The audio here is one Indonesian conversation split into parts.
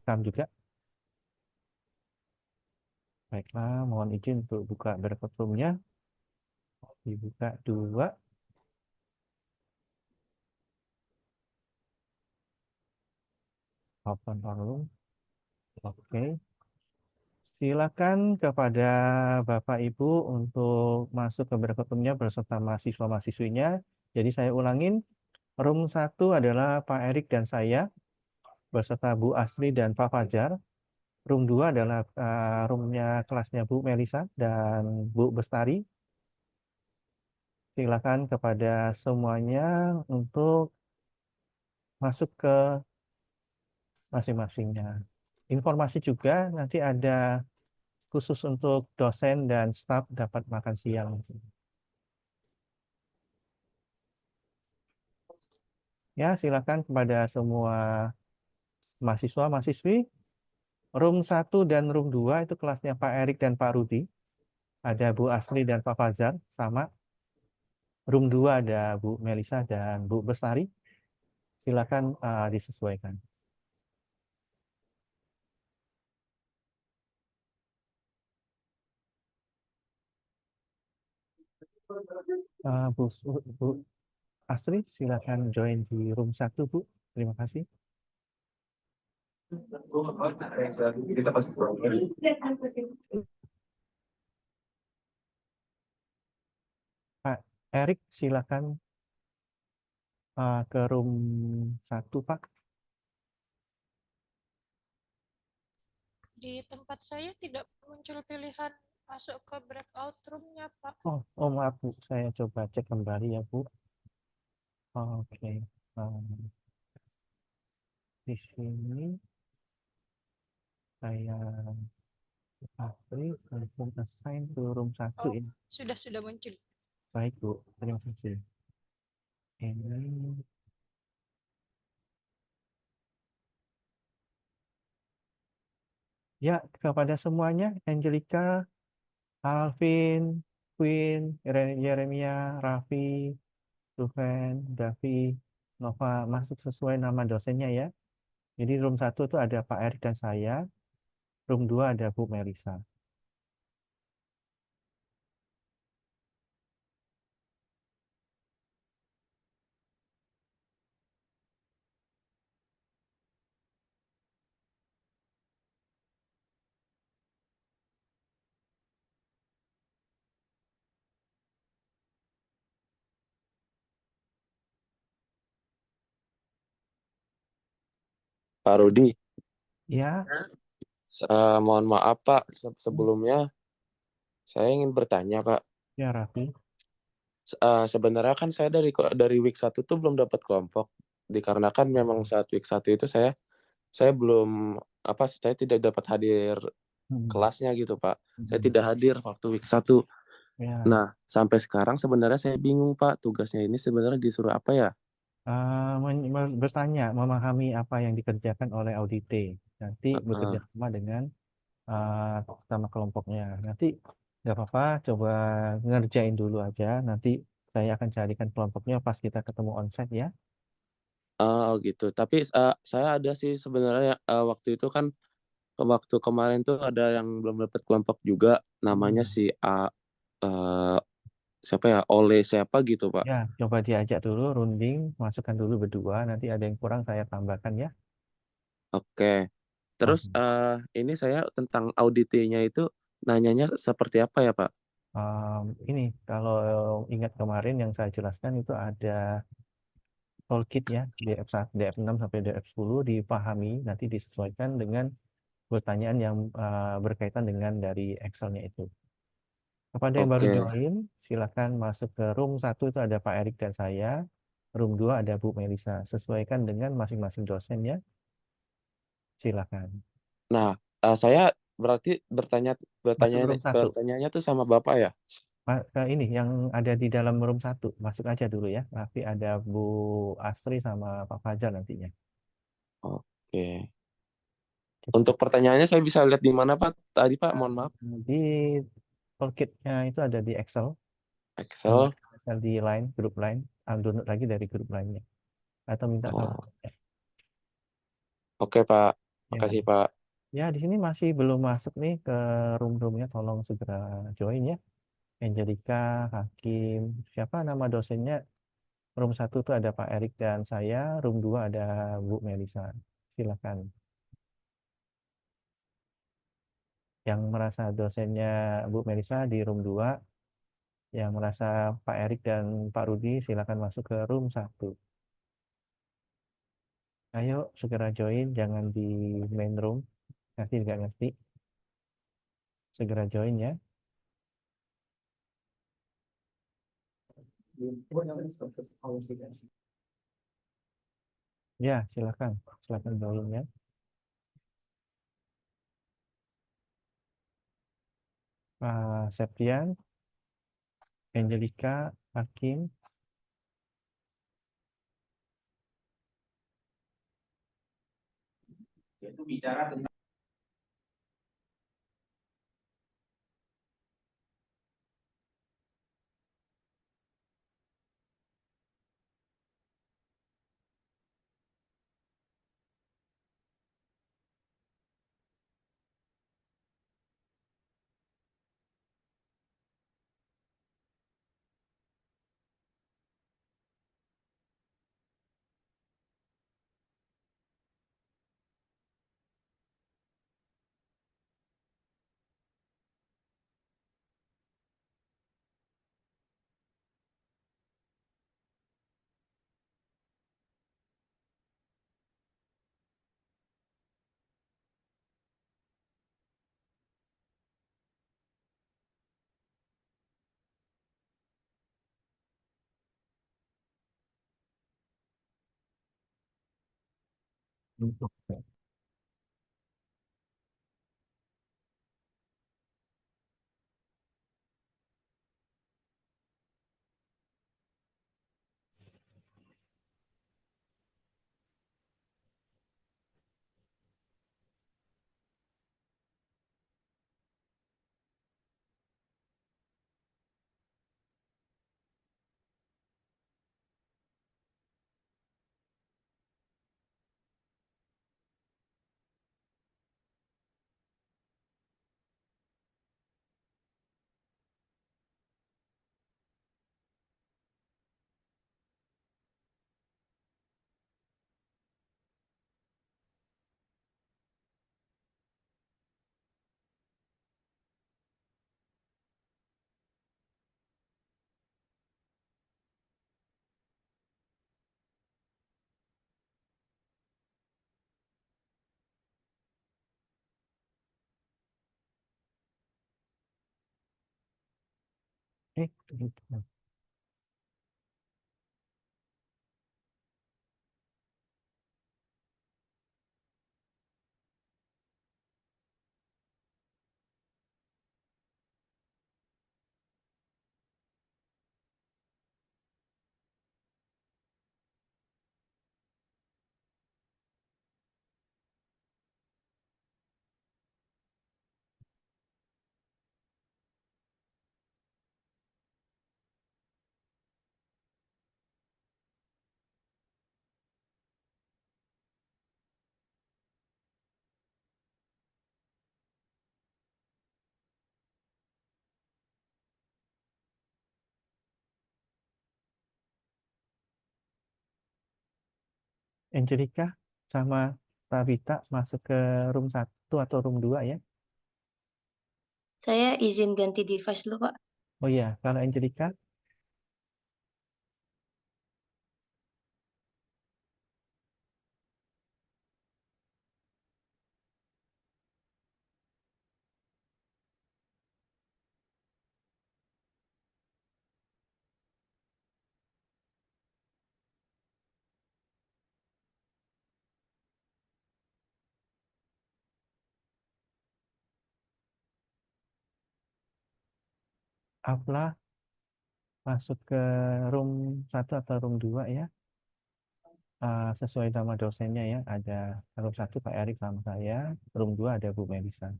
direkam juga. Baiklah, mohon izin untuk buka berikut roomnya. Dibuka 2. Open all room. Oke. Silakan kepada Bapak Ibu untuk masuk ke berikut roomnya beserta mahasiswa-mahasiswinya. Jadi saya ulangin, room 1 adalah Pak Erik dan saya beserta Bu Asri dan Pak Fajar. Room 2 adalah roomnya kelasnya Bu Melisa dan Bu Bestari. Silakan kepada semuanya untuk masuk ke masing-masingnya. Informasi juga nanti ada khusus untuk dosen dan staf dapat makan siang. Ya, silakan kepada semua mahasiswa-mahasiswi. Room 1 dan room 2 itu kelasnya Pak Erik dan Pak Rudi. Ada Bu Asri dan Pak Fajar sama. Room 2 ada Bu Melisa dan Bu Bestari. Silakan disesuaikan. Bu Asri, silakan join di room 1, Bu. Terima kasih. Pak Erik, silakan ke room 1, Pak. Di tempat saya tidak muncul pilihan masuk ke breakout room-nya, Pak. Oh, maaf, Bu. Saya coba cek kembali ya, Bu. Oke. Di sini saya Asri langsung assign ke room 1 Oh, ini. sudah muncul. Baik, Bu. Terima kasih. Ini ya, kepada semuanya, Angelica, Alvin, Queen, Yeremia, Raffi, Tuven, Davi, Nova, masuk sesuai nama dosennya ya. Jadi room 1 itu ada Pak Erik dan saya, room 2 ada Bu Melisa. Pak Rudi, Ya, mohon maaf Pak, sebelumnya saya ingin bertanya Pak. ya Raffi. Sebenarnya kan saya dari week 1 tuh belum dapat kelompok, dikarenakan memang saat week 1 itu saya saya tidak dapat hadir kelasnya gitu Pak. Saya tidak hadir waktu week 1. Ya. Nah, sampai sekarang sebenarnya saya bingung Pak, tugasnya ini sebenarnya disuruh apa ya? Bertanya, memahami apa yang dikerjakan oleh audite. Nanti bekerja sama dengan sama kelompoknya. Nanti nggak apa-apa, coba ngerjain dulu aja. Nanti saya akan carikan kelompoknya pas kita ketemu onsite ya. Oh gitu. Tapi saya ada sih sebenarnya waktu itu kan waktu kemarin tuh ada yang belum dapat kelompok juga, namanya si A, siapa ya, Oleh siapa gitu Pak. Ya, coba diajak dulu, runding, masukkan dulu berdua. Nanti ada yang kurang saya tambahkan ya. Oke. Terus Oke. ini saya tentang auditnya itu nanyanya seperti apa ya Pak? Ini kalau ingat kemarin yang saya jelaskan itu ada toolkit ya, DF1, DF6 sampai DF10 dipahami, nanti disesuaikan dengan pertanyaan yang berkaitan dengan dari Excel-nya itu. Kepada yang baru Oke. join, silakan masuk ke room 1 itu ada Pak Erik dan saya. Room 2 ada Bu Melisa. Sesuaikan dengan masing-masing dosennya. Silakan. Nah, saya berarti Masuk room 1. bertanyanya tuh sama Bapak ya? Ini yang ada di dalam room 1. Masuk aja dulu ya. Nanti ada Bu Asri sama Pak Fajar nantinya. Oke. Untuk pertanyaannya saya bisa lihat di mana Pak? Tadi Pak, mohon maaf. Di toolkit-nya itu ada di Excel. Excel. Excel di line, grup line. Download lagi dari grup lainnya. Atau minta Oh, tahu. oke Pak. Ya, Makasih, Pak. ya di sini masih belum masuk nih ke room-roomnya, tolong segera join ya. Angelica, Hakim, siapa nama dosennya? Room 1 tuh ada Pak Erik dan saya, room 2 ada Bu Melisa. Silakan. Yang merasa dosennya Bu Melisa di room 2, yang merasa Pak Erik dan Pak Rudi silakan masuk ke room 1. Ayo segera join, jangan di main room, nanti nggak ngerti. Segera join ya. Ya, silakan. Silakan join ya. Pak Septian, Angelica, Hakim. Oke. Gitu. Angelica sama Tabita masuk ke room 1 atau room 2 ya. Saya izin ganti device dulu, Pak. Oh iya, kalau Angelica, Afla masuk ke room 1 atau room 2 ya. Sesuai nama dosennya ya. Ada room 1 Pak Erik sama saya, room 2 ada Bu Melisa.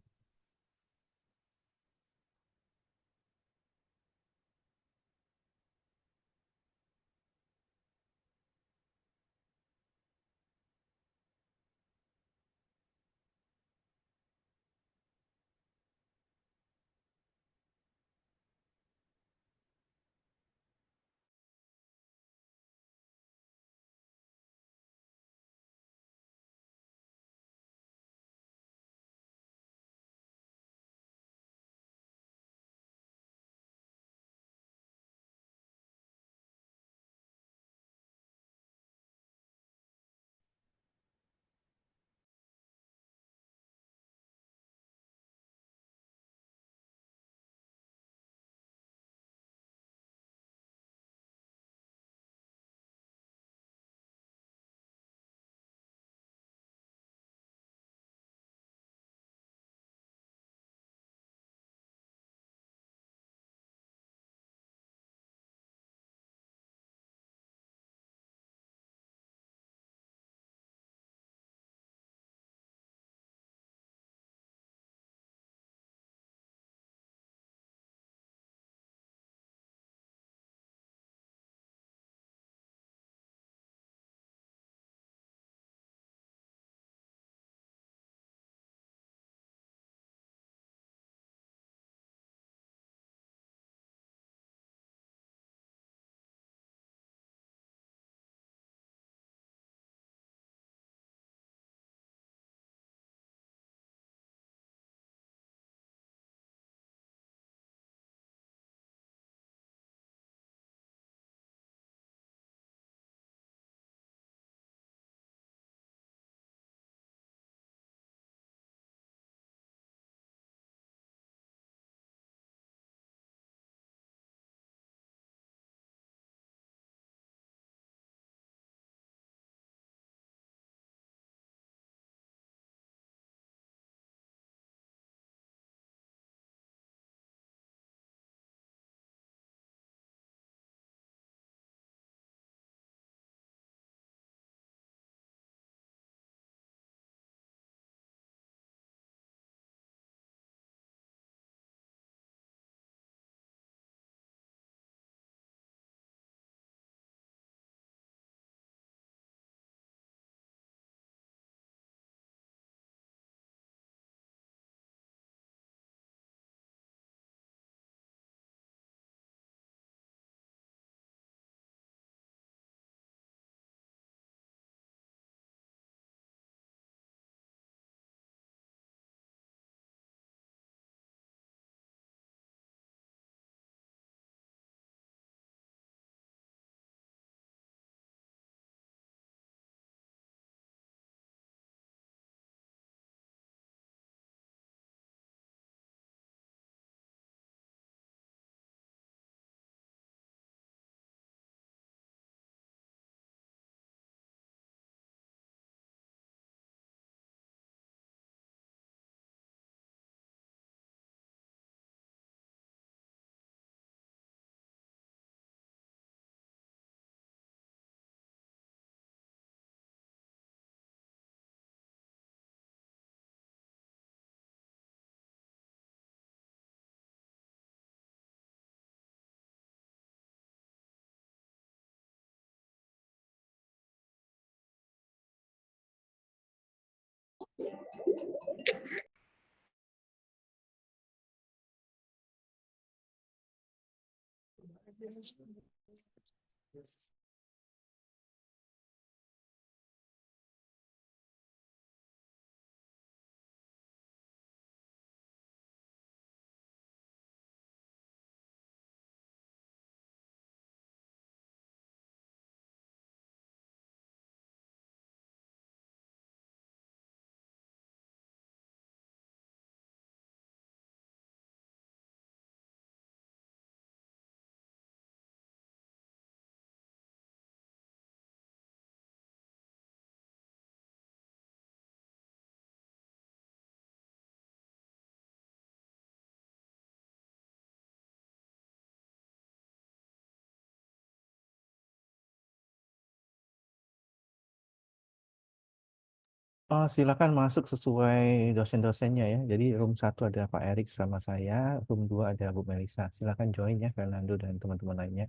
Oh, silakan masuk sesuai dosen-dosennya ya. Jadi room 1 ada Pak Erik sama saya, room 2 ada Bu Melisa. Silakan join ya Fernando dan teman-teman lainnya.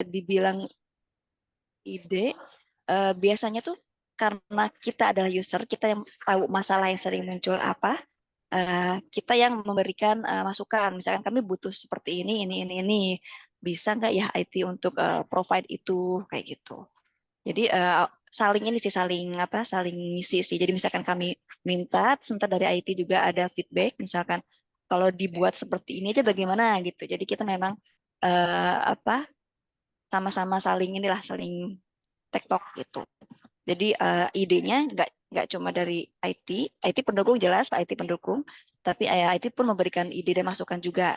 Dibilang ide, biasanya tuh karena kita adalah user, kita yang tahu masalah yang sering muncul apa, kita yang memberikan masukan. Misalkan kami butuh seperti ini. Bisa nggak ya IT untuk provide itu kayak gitu. Jadi saling ini sih saling ngisi sih. Jadi misalkan kami minta, sebentar dari IT juga ada feedback. Misalkan kalau dibuat seperti ini aja bagaimana gitu. Jadi kita memang sama-sama saling tektok gitu. Jadi idenya nggak cuma dari IT pendukung jelas Pak IT pendukung, tapi IT pun memberikan ide dan masukan juga.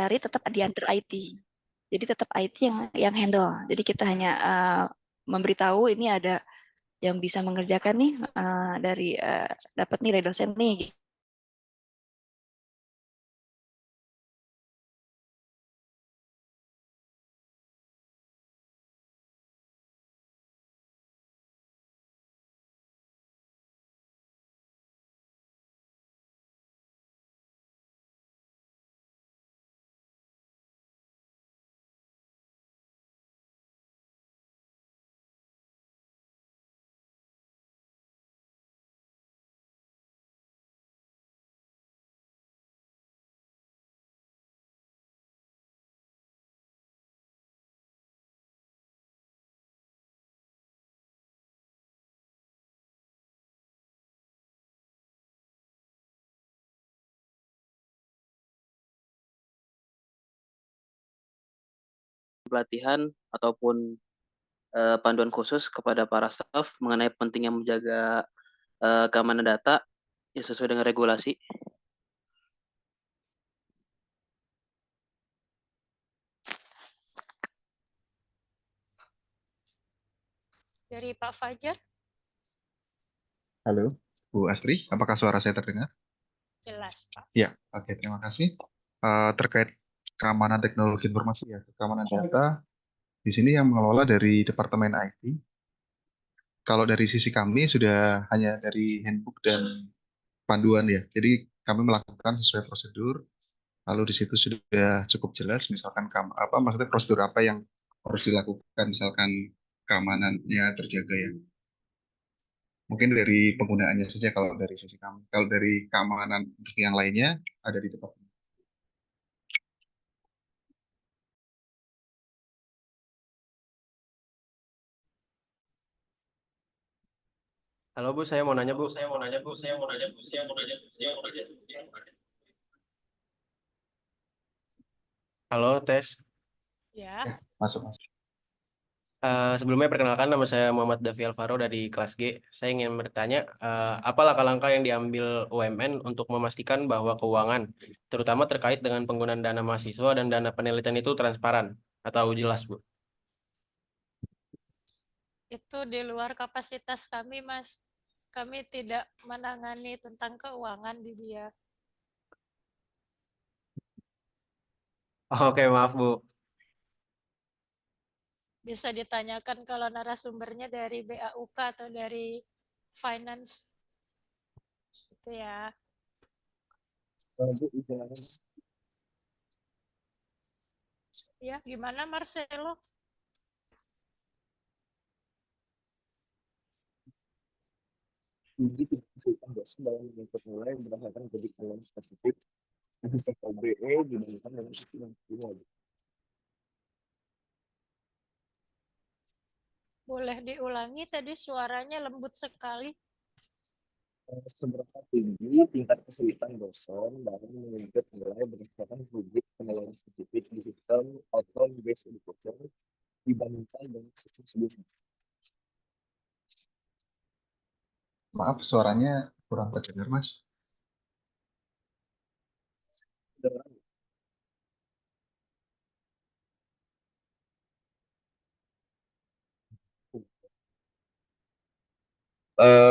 dari tetap di under IT. Jadi tetap IT yang handle. Jadi kita hanya memberitahu ini ada yang bisa mengerjakan nih dari dapat nilai dosen nih. pelatihan ataupun panduan khusus kepada para staf mengenai pentingnya menjaga keamanan data yang sesuai dengan regulasi. Dari Pak Fajar, Halo, Bu Astri, apakah suara saya terdengar? jelas Pak. Ya, oke, terima kasih. Terkait keamanan teknologi informasi ya, keamanan data, di sini yang mengelola dari Departemen IT. Kalau dari sisi kami sudah hanya dari handbook dan panduan ya, jadi kami melakukan sesuai prosedur. Lalu di situ sudah cukup jelas, misalkan maksudnya prosedur apa yang harus dilakukan, misalkan keamanannya terjaga ya. Mungkin dari penggunaannya saja kalau dari sisi kami. Kalau dari keamanan untuk yang lainnya ada di tempat. Halo Bu, saya mau nanya Bu. Halo, tes. Ya, Masuk. Sebelumnya perkenalkan, nama saya Muhammad Davi Alvaro dari kelas G. Saya ingin bertanya, apa langkah-langkah yang diambil UMN untuk memastikan bahwa keuangan, terutama terkait dengan penggunaan dana mahasiswa dan dana penelitian itu transparan atau jelas, Bu? itu di luar kapasitas kami, Mas. Kami tidak menangani tentang keuangan di dia. Oke, maaf Bu. Bisa ditanyakan kalau narasumbernya dari BAUK atau dari finance. Itu ya. Ya, gimana Marcelo? dalam mengikut nilai berdasarkan kebutuhan spesifik untuk OBE dibandingkan dengan sistem yang Boleh diulangi tadi suaranya lembut sekali. seberapa tinggi tingkat kesulitan dosen dalam mengikut nilai berdasarkan rubrik penilaian spesifik di sistem outcome based education dibandingkan dengan sistem sebelumnya. Maaf, suaranya kurang terdengar, Mas.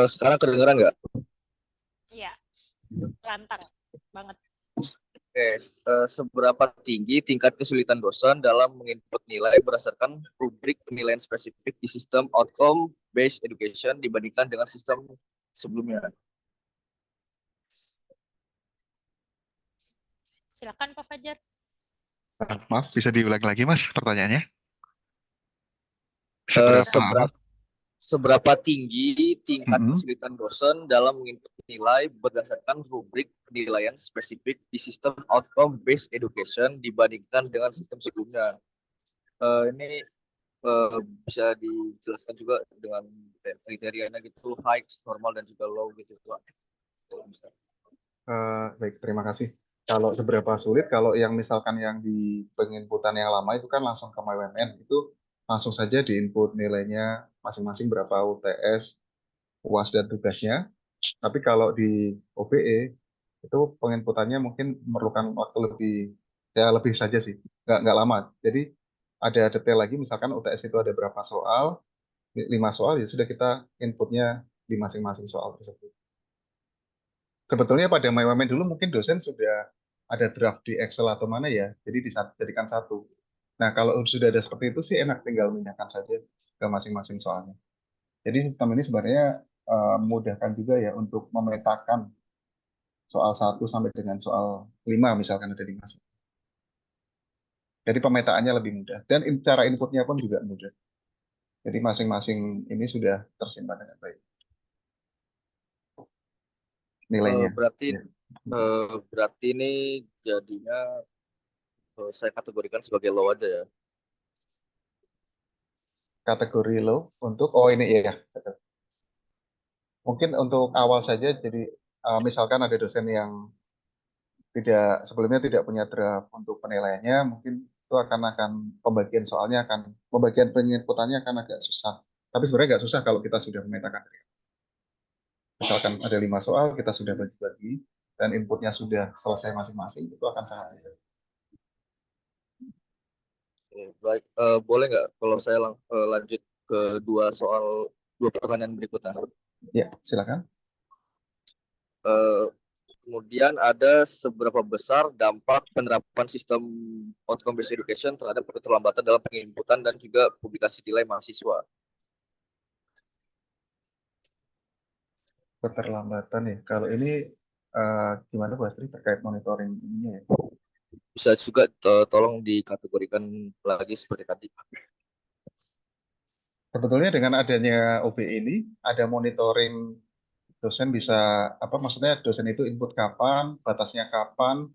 Sekarang kedengeran nggak? Iya, lantang banget. Oke, seberapa tinggi tingkat kesulitan dosen dalam menginput nilai berdasarkan rubrik penilaian spesifik di sistem outcome based education dibandingkan dengan sistem sebelumnya? Silakan Pak Fajar. Maaf, bisa diulang lagi, Mas, pertanyaannya? Eh, Seberapa? seberapa tinggi tingkat Mm-mm. kesulitan dosen dalam menginput nilai berdasarkan rubrik penilaian spesifik di sistem outcome based education dibandingkan dengan sistem sebelumnya? Ini bisa dijelaskan juga dengan kriterianya gitu, high, normal, dan juga low gitu Pak. Baik, terima kasih. Kalau seberapa sulit, kalau yang misalkan yang di penginputan yang lama itu kan langsung ke MyWMN, itu langsung saja diinput nilainya masing-masing berapa UTS, UAS, dan tugasnya. Tapi kalau di OBE, itu penginputannya mungkin memerlukan waktu lebih Ya lebih saja sih, nggak lama. Jadi ada detail lagi, misalkan UTS itu ada berapa soal, 5 soal ya sudah kita inputnya di masing-masing soal tersebut. Sebetulnya pada MyWMN dulu mungkin dosen sudah ada draft di Excel atau mana ya, jadi dijadikan satu. Nah kalau sudah ada seperti itu sih enak, tinggal pindahkan saja ke masing-masing soalnya. Jadi sistem ini sebenarnya memudahkan juga ya untuk memetakan soal 1 sampai dengan soal 5 misalkan ada 5. Jadi pemetaannya lebih mudah dan cara inputnya pun juga mudah. Jadi masing-masing ini sudah tersimpan dengan baik nilainya. Berarti Ya. berarti ini jadinya saya kategorikan sebagai low aja ya. Kategori low untuk ini ya. Betul. Mungkin untuk awal saja, jadi misalkan ada dosen yang sebelumnya tidak punya draft untuk penilaiannya, mungkin itu akan pembagian penginputannya akan agak susah. Tapi sebenarnya nggak susah kalau kita sudah memetakan. Misalkan ada 5 soal, kita sudah bagi-bagi dan inputnya sudah selesai masing-masing, itu akan sangat mudah. Baik, boleh nggak kalau saya lanjut ke dua pertanyaan berikutnya? Ya, silakan. Kemudian ada seberapa besar dampak penerapan sistem outcome based education terhadap keterlambatan dalam penginputan dan juga publikasi nilai mahasiswa? Keterlambatan ya. Kalau ini gimana Bu Astri terkait monitoring ininya ya? Bisa juga tolong dikategorikan lagi seperti tadi. Sebetulnya dengan adanya OB ini ada monitoring dosen bisa maksudnya dosen itu input kapan, batasnya kapan.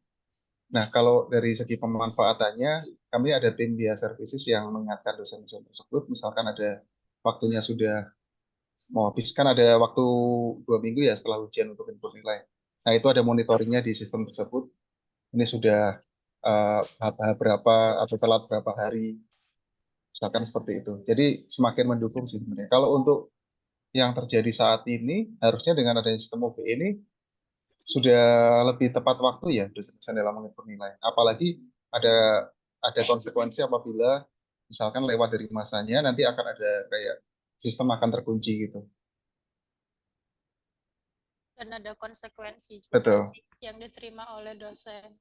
Nah, kalau dari segi pemanfaatannya, kami ada tim dia services yang mengingatkan dosen-dosen tersebut, misalkan ada waktunya sudah mau habis, kan ada waktu 2 minggu ya setelah ujian untuk input nilai. Nah, itu ada monitoringnya di sistem tersebut. Ini sudah berapa atau telat berapa hari, misalkan seperti itu. Jadi semakin mendukung sih sebenarnya. Kalau untuk yang terjadi saat ini, harusnya dengan adanya sistem OB ini sudah lebih tepat waktu ya dosen dalam menginput nilai. Apalagi ada konsekuensi apabila misalkan lewat dari masanya, nanti akan ada kayak sistem akan terkunci gitu. Dan ada konsekuensi juga Betul. sih yang diterima oleh dosen.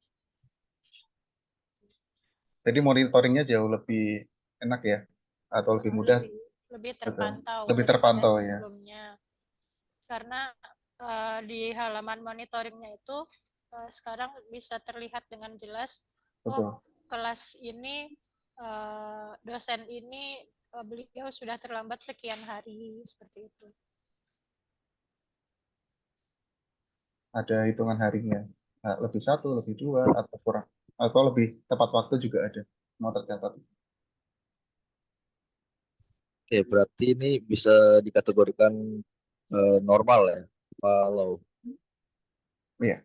Jadi monitoringnya jauh lebih enak ya, atau lebih mudah. Lebih Betul. terpantau Lebih daripada terpantau ya. sebelumnya. Karena di halaman monitoringnya itu sekarang bisa terlihat dengan jelas, Betul. kelas ini dosen ini beliau sudah terlambat sekian hari, seperti itu. Ada hitungan harinya. Nah, lebih 1, lebih 2, atau kurang, atau lebih tepat waktu juga ada. Semua tercatat. Oke, berarti ini bisa dikategorikan normal ya, kalau Iya.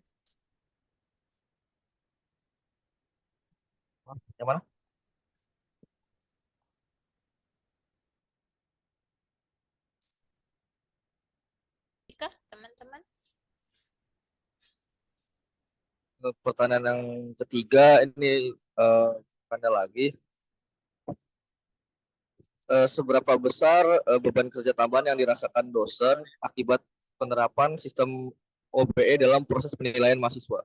yang mana? Jika teman-teman Pertanyaan yang ketiga ini ada lagi. Seberapa besar beban kerja tambahan yang dirasakan dosen akibat penerapan sistem OBE dalam proses penilaian mahasiswa?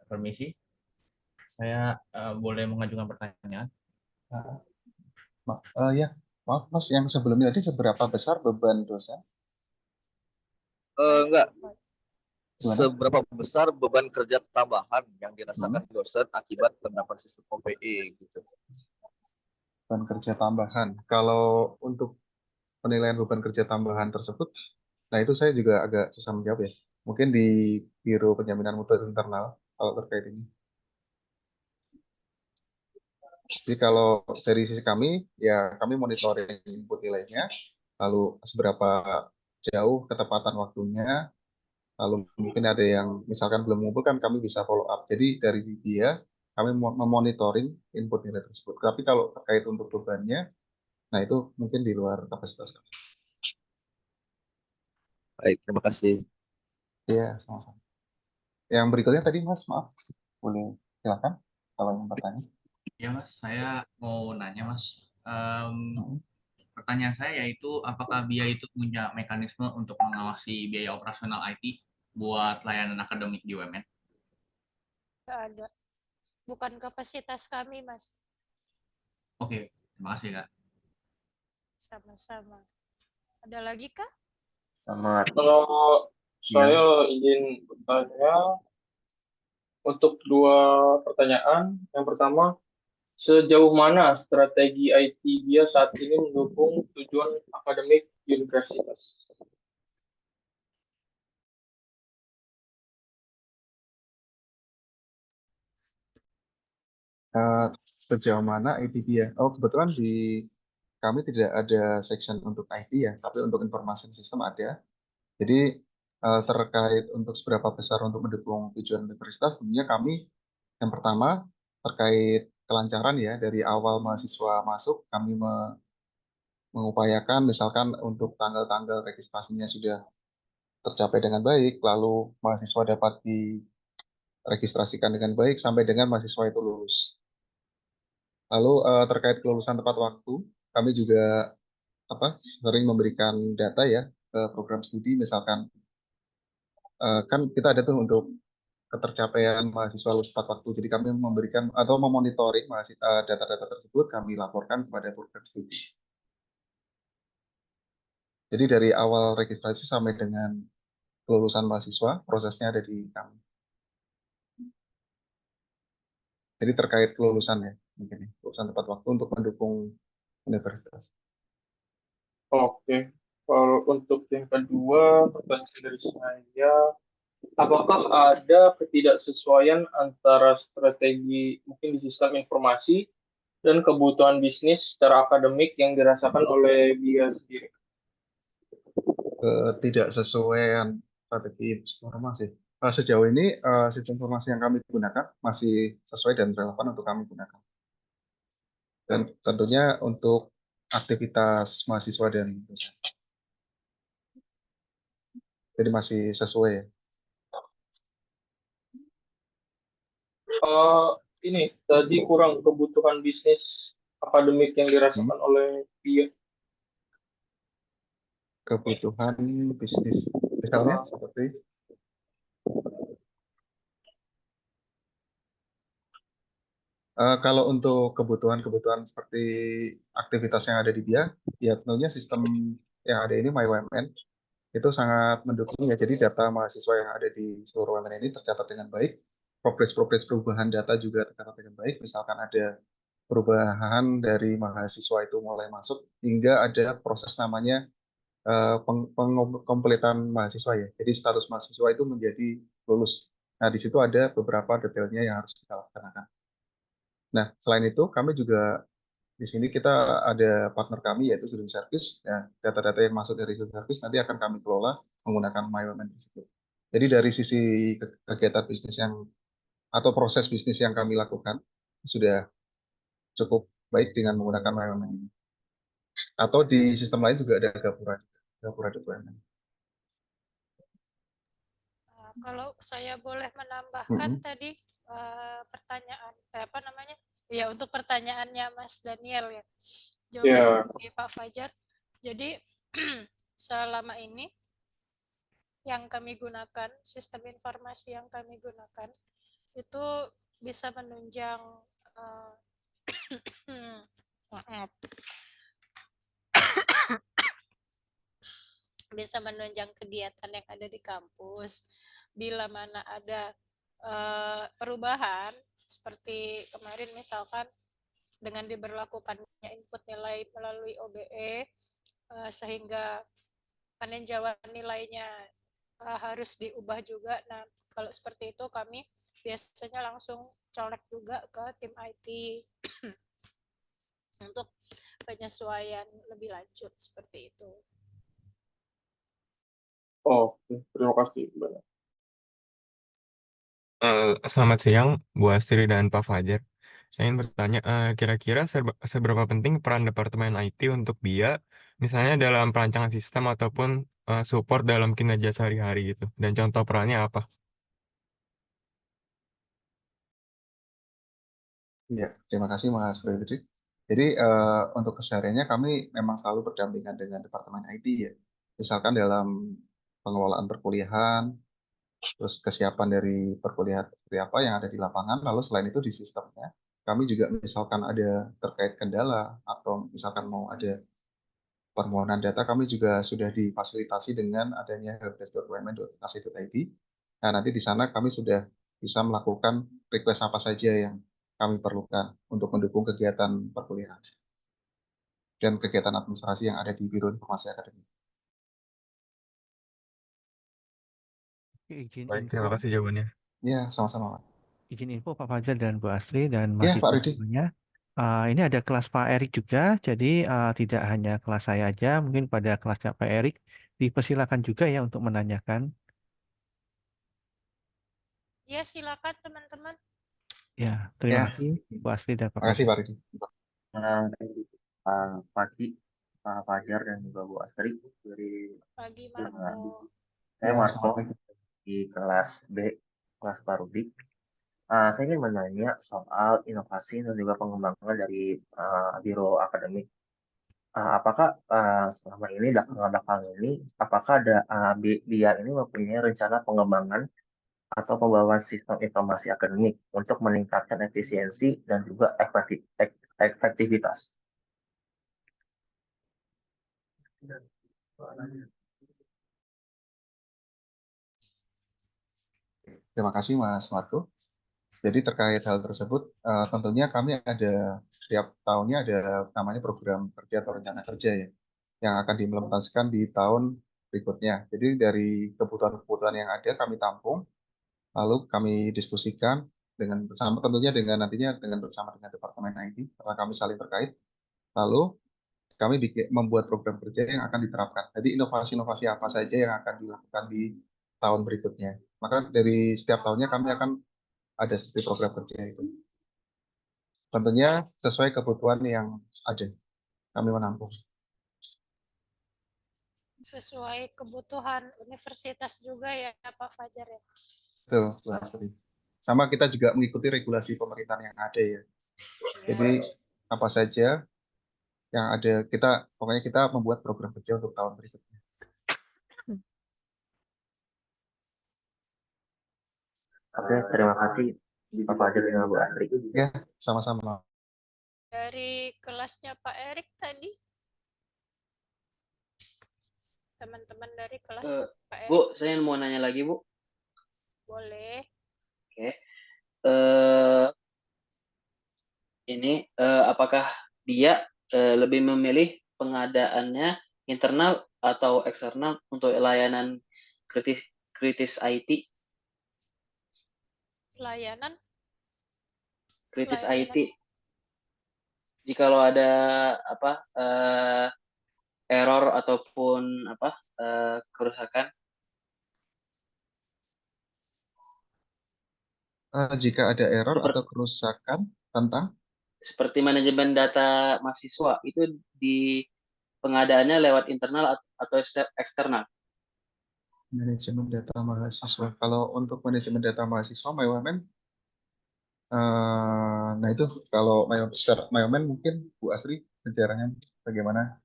Permisi, saya boleh mengajukan pertanyaan? Ya, maaf Mas, yang sebelumnya tadi seberapa besar beban dosen? Enggak. Gimana? Seberapa besar beban kerja tambahan yang dirasakan dosen akibat penerapan sistem OBE gitu? Beban kerja tambahan. Kalau untuk penilaian beban kerja tambahan tersebut, nah itu saya juga agak susah menjawab ya. Mungkin di Biro Penjaminan Mutu Internal kalau terkait ini. Jadi kalau dari sisi kami, ya kami monitoring input nilainya, lalu seberapa jauh ketepatan waktunya, lalu mungkin ada yang misalkan belum mengumpulkan, kami bisa follow up. Jadi dari dia kami memonitoring input nilai tersebut. Tapi kalau terkait untuk bebannya, nah itu mungkin di luar kapasitas kami. Baik, terima kasih. Iya, sama-sama. Yang berikutnya tadi Mas, maaf, boleh silakan kalau yang bertanya. Ya Mas, saya mau nanya Mas. Mm-mm. Pertanyaan saya yaitu apakah BIA itu punya mekanisme untuk mengawasi biaya operasional IT buat layanan akademik di UMN? Nggak ada. Bukan kapasitas kami, Mas. Oke, terima kasih Kak. Sama-sama. Ada lagi kah? Selamat. Kalau Iya. saya izin bertanya untuk dua pertanyaan. Yang pertama, sejauh mana strategi IT dia saat ini mendukung tujuan akademik universitas? Sejauh mana IT dia? Oh, kebetulan di kami tidak ada section untuk IT ya, tapi untuk information system ada. Jadi terkait untuk seberapa besar untuk mendukung tujuan universitas, tentunya kami yang pertama terkait kelancaran ya, dari awal mahasiswa masuk kami mengupayakan misalkan untuk tanggal-tanggal registrasinya sudah tercapai dengan baik, lalu mahasiswa dapat diregistrasikan dengan baik sampai dengan mahasiswa itu lulus. Lalu terkait kelulusan tepat waktu, kami juga sering memberikan data ya ke program studi, misalkan kan kita ada tuh untuk ketercapaian mahasiswa lulus tepat waktu. Jadi kami memberikan atau memonitoring data-data tersebut, kami laporkan kepada program studi. Jadi dari awal registrasi sampai dengan kelulusan mahasiswa, prosesnya ada di kami. Jadi terkait kelulusan ya, mungkin ya, kelulusan tepat waktu untuk mendukung universitas. Oke, kalau untuk yang kedua, pertanyaan dari saya, apakah ada ketidaksesuaian antara strategi mungkin di sistem informasi dan kebutuhan bisnis secara akademik yang dirasakan oleh BIA sendiri? Ketidaksesuaian strategi informasi. Sejauh ini sistem informasi yang kami gunakan masih sesuai dan relevan untuk kami gunakan. Dan tentunya untuk aktivitas mahasiswa dan dosen. Jadi masih sesuai ya. Ini tadi kurang kebutuhan bisnis akademik yang dirasakan oleh BIA. Kebutuhan bisnis. Misalnya seperti kalau untuk kebutuhan-kebutuhan seperti aktivitas yang ada di BIA, ya tentunya sistem yang ada ini MyUMN itu sangat mendukung ya. Jadi data mahasiswa yang ada di seluruh UMN ini tercatat dengan baik. Progres-progres perubahan data juga tercatat dengan baik. Misalkan ada perubahan dari mahasiswa itu mulai masuk hingga ada proses namanya pengkompletan mahasiswa ya. Jadi status mahasiswa itu menjadi lulus. Nah, di situ ada beberapa detailnya yang harus kita laksanakan. Nah, selain itu kami juga di sini kita ada partner kami yaitu Student Service. Ya, data-data yang masuk dari Student Service nanti akan kami kelola menggunakan MyWomen tersebut. Jadi dari sisi kegiatan bisnis yang atau proses bisnis yang kami lakukan sudah cukup baik dengan menggunakan MyWomen ini. Atau di sistem lain juga ada Gapura deployment. Kalau saya boleh menambahkan tadi pertanyaan apa namanya? Ya, untuk pertanyaannya Mas Daniel ya. Jawaban dari Pak Fajar. Jadi selama ini yang kami gunakan, sistem informasi yang kami gunakan itu bisa menunjang bisa menunjang kegiatan yang ada di kampus. Bila mana ada perubahan seperti kemarin misalkan dengan diberlakukannya input nilai melalui OBE sehingga peninjauan nilainya harus diubah juga. Nah, kalau seperti itu kami biasanya langsung colek juga ke tim IT untuk penyesuaian lebih lanjut seperti itu. Oke, terima kasih banyak. Selamat siang, Bu Astri dan Pak Fajar. Saya ingin bertanya, kira-kira seberapa penting peran Departemen IT untuk BIA, misalnya dalam perancangan sistem ataupun support dalam kinerja sehari-hari gitu, dan contoh perannya apa? Ya, terima kasih Mas Fredrik. Jadi untuk kesehariannya kami memang selalu berdampingan dengan Departemen IT ya. Misalkan dalam pengelolaan perkuliahan, terus kesiapan dari perkuliahan seperti apa yang ada di lapangan, lalu selain itu di sistemnya, kami juga misalkan ada terkait kendala atau misalkan mau ada permohonan data, kami juga sudah difasilitasi dengan adanya helpdesk.umn.ac.id. Nah, nanti di sana kami sudah bisa melakukan request apa saja yang kami perlukan untuk mendukung kegiatan perkuliahan dan kegiatan administrasi yang ada di Biro Informasi Akademik. Oke, izin Baik, info. terima kasih jawabannya. Ya, sama-sama, Pak. Izin info Pak Fajar dan Bu Asri dan Ya, Pak mahasiswa Rudi. semuanya. Ini ada kelas Pak Erik juga, jadi tidak hanya kelas saya aja, mungkin pada kelasnya Pak Erik dipersilakan juga ya untuk menanyakan. Ya, silakan teman-teman. Ya, terima Ya, kasih Bu Asri dan Pak terima kasih Fajar. Pak Rudi. Pagi Pak Fajar dan juga Bu Astri dari Pagi Unhas. Marco. Saya Ya, Marco selamat pagi. di kelas B, kelas Parudi. Saya ingin menanya soal inovasi dan juga pengembangan dari Biro Akademik. Apakah selama ini belakangan ini, apakah ada BIA ini mempunyai rencana pengembangan atau pembawaan sistem informasi akademik untuk meningkatkan efisiensi dan juga efektivitas? Terima kasih Mas Marco. Jadi terkait hal tersebut, tentunya kami ada setiap tahunnya ada namanya program kerja atau rencana kerja ya, yang akan diimplementasikan di tahun berikutnya. Jadi dari kebutuhan-kebutuhan yang ada kami tampung, lalu kami diskusikan dengan bersama tentunya dengan nantinya dengan bersama dengan Departemen IT karena kami saling terkait. Lalu kami membuat program kerja yang akan diterapkan. Jadi inovasi-inovasi apa saja yang akan dilakukan di tahun berikutnya. Maka dari setiap tahunnya kami akan ada seperti program kerja itu. Tentunya sesuai kebutuhan yang ada, kami menampung. Sesuai kebutuhan universitas juga ya Pak Fajar ya. Betul, Bu Astri. Sama kita juga mengikuti regulasi pemerintahan yang ada ya. Jadi apa saja yang ada, pokoknya kita membuat program kerja untuk tahun berikutnya. Oke, terima kasih Pak Fajar dan Bu Astri. Ya, sama-sama. Dari kelasnya Pak Erik tadi. Teman-teman dari kelas Pak Erik. Bu, saya mau nanya lagi, Bu. Boleh. Oke. Ini apakah dia lebih memilih pengadaannya internal atau eksternal untuk layanan kritis IT? Layanan Kritis IT. Jikalau ada error ataupun kerusakan. Jika ada error atau kerusakan tentang seperti manajemen data mahasiswa itu di pengadaannya lewat internal atau eksternal? Manajemen data mahasiswa. Kalau untuk manajemen data mahasiswa, BUMN, nah itu kalau BUMN mungkin Bu Asri sejarahnya bagaimana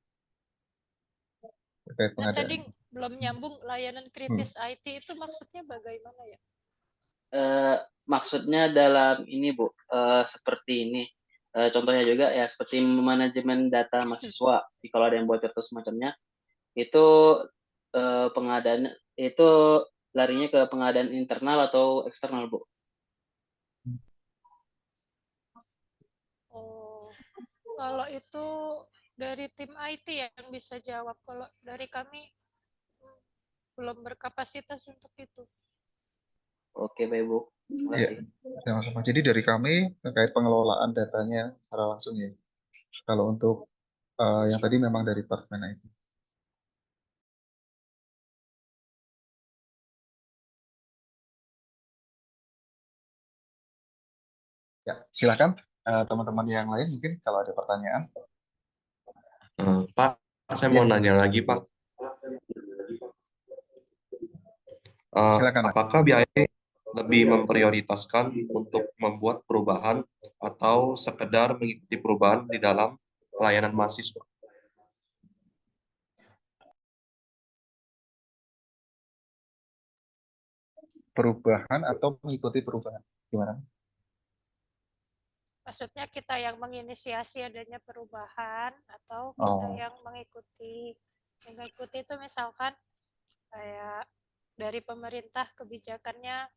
terkait Nah, pengadaan? tadi belum nyambung layanan kritis IT itu maksudnya bagaimana ya? Maksudnya dalam ini Bu, seperti ini. Contohnya juga ya seperti manajemen data mahasiswa. Kalau ada yang bocor atau semacamnya, itu pengadaan itu larinya ke pengadaan internal atau eksternal, Bu? Oh, kalau itu dari tim IT yang bisa jawab. Kalau dari kami belum berkapasitas untuk itu. Oke, baik Bu. Terima Iya, kasih. sama-sama. Jadi dari kami terkait pengelolaan datanya secara langsung ya. Kalau untuk yang tadi memang dari Departemen IT. Ya, silakan teman-teman yang lain mungkin kalau ada pertanyaan. Pak, saya Ya, mau nanya lagi, Pak. silakan. Apakah BIA lebih memprioritaskan untuk membuat perubahan atau sekedar mengikuti perubahan di dalam pelayanan mahasiswa? Perubahan atau mengikuti perubahan? Gimana? Maksudnya kita yang menginisiasi adanya perubahan atau kita Oh, yang mengikuti. Mengikuti itu misalkan kayak dari pemerintah kebijakannya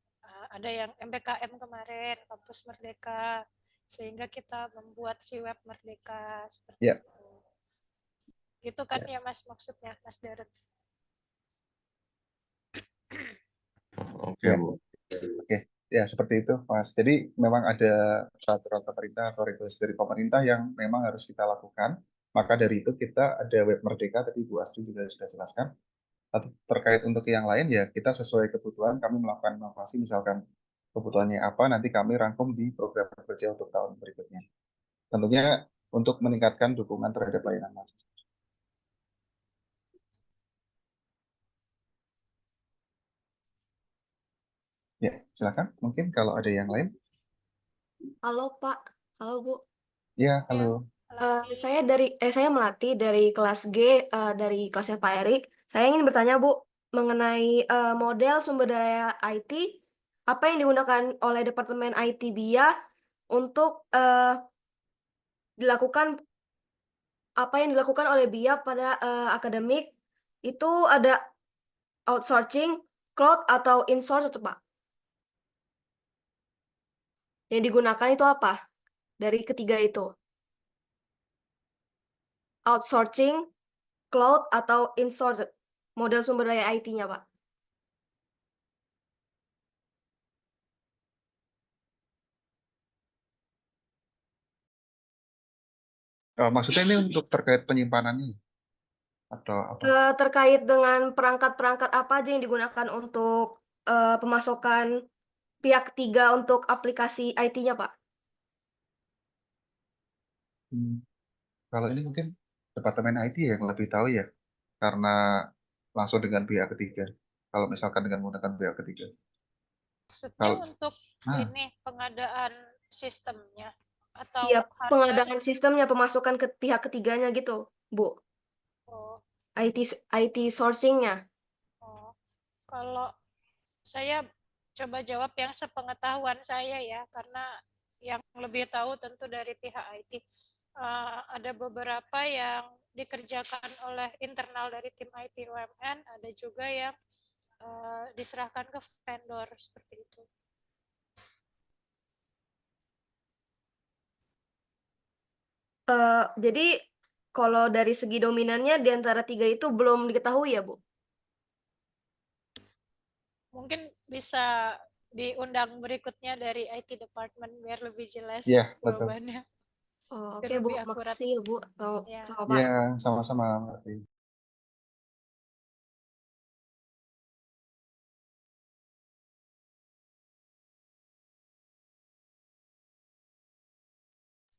ada yang MBKM kemarin, Kampus Merdeka, sehingga kita membuat si web Merdeka seperti ya, itu. Gitu kan ya. ya Mas maksudnya, Mas Darren? Oke, Ya. Bu. Oke, ya seperti itu, Mas. Jadi memang ada peraturan pemerintah atau regulasi dari pemerintah yang memang harus kita lakukan. Maka dari itu kita ada web Merdeka, tadi Bu Astri juga sudah jelaskan. Tapi terkait untuk yang lain ya kita sesuai kebutuhan kami melakukan inovasi, misalkan kebutuhannya apa, nanti kami rangkum di program kerja untuk tahun berikutnya. Tentunya untuk meningkatkan dukungan terhadap layanan mahasiswa. Ya, silakan. Mungkin kalau ada yang lain. Halo Pak, halo Bu. Ya, halo. Saya Melati dari kelas G, dari kelasnya Pak Erik. Saya ingin bertanya Bu mengenai model sumber daya IT apa yang digunakan oleh Departemen IT BIA untuk dilakukan apa yang dilakukan oleh BIA pada akademik itu ada outsourcing, cloud atau insource itu Pak. Yang digunakan itu apa dari ketiga itu? Outsourcing, cloud atau insource model sumber daya IT-nya Pak. Maksudnya ini untuk terkait penyimpanannya atau apa? Terkait dengan perangkat-perangkat apa aja yang digunakan untuk pemasukan pihak ketiga untuk aplikasi IT-nya, Pak? Kalau ini mungkin Departemen IT yang lebih tahu ya, karena langsung dengan pihak ketiga. Kalau misalkan dengan menggunakan pihak ketiga. Maksudnya untuk ini pengadaan sistemnya atau Iya, hardware? pengadaan sistemnya, pemasukan ke pihak ketiganya gitu, Bu. Oh, IT sourcing-nya. oh. Kalau saya coba jawab yang sepengetahuan saya ya, karena yang lebih tahu tentu dari pihak IT. Ada beberapa yang dikerjakan oleh internal dari tim IT UMN, ada juga yang diserahkan ke vendor seperti itu. Jadi kalau dari segi dominannya di antara tiga itu belum diketahui ya, Bu? Mungkin bisa diundang berikutnya dari IT Department biar lebih jelas jawabannya. Oke, Bu. Makasih ya, Bu. Sama Pak. Ya, sama-sama.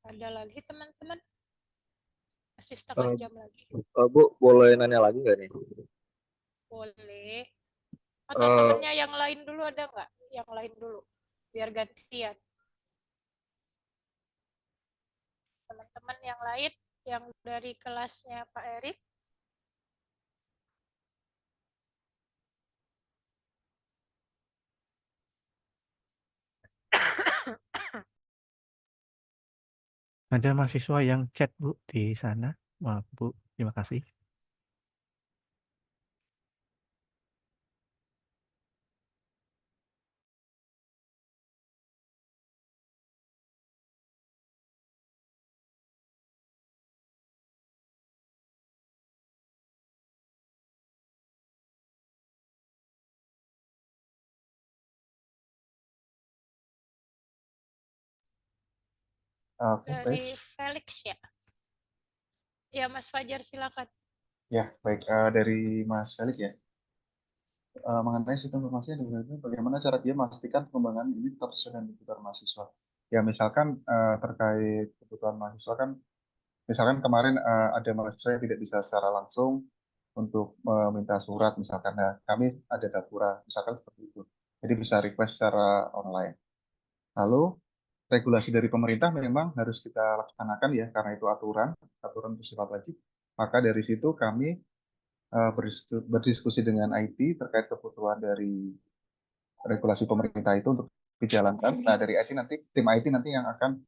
Ada lagi teman-teman? Masih setengah jam lagi. Bu, boleh nanya lagi nggak nih? Boleh. Atau temennya yang lain dulu ada nggak? Yang lain dulu. Biar gantian. Teman-teman yang lain yang dari kelasnya Pak Erik. Ada mahasiswa yang chat Bu di sana. Maaf Bu, terima kasih. Dari Felix ya. Ya Mas Fajar silakan. Ya, baik. Dari Mas Felix ya. Mengenai sistem informasi dan bagaimana cara dia memastikan pengembangan ini tetap sesuai dengan kebutuhan mahasiswa. Ya misalkan terkait kebutuhan mahasiswa kan, misalkan kemarin ada mahasiswa yang tidak bisa secara langsung untuk meminta surat misalkan, nah kami ada Gapura misalkan seperti itu. Jadi bisa request secara online. Lalu regulasi dari pemerintah memang harus kita laksanakan ya, karena itu aturan bersifat wajib. Maka dari situ kami berdiskusi dengan IT terkait kebutuhan dari regulasi pemerintah itu untuk dijalankan. Nah, dari IT nanti, tim IT nanti yang akan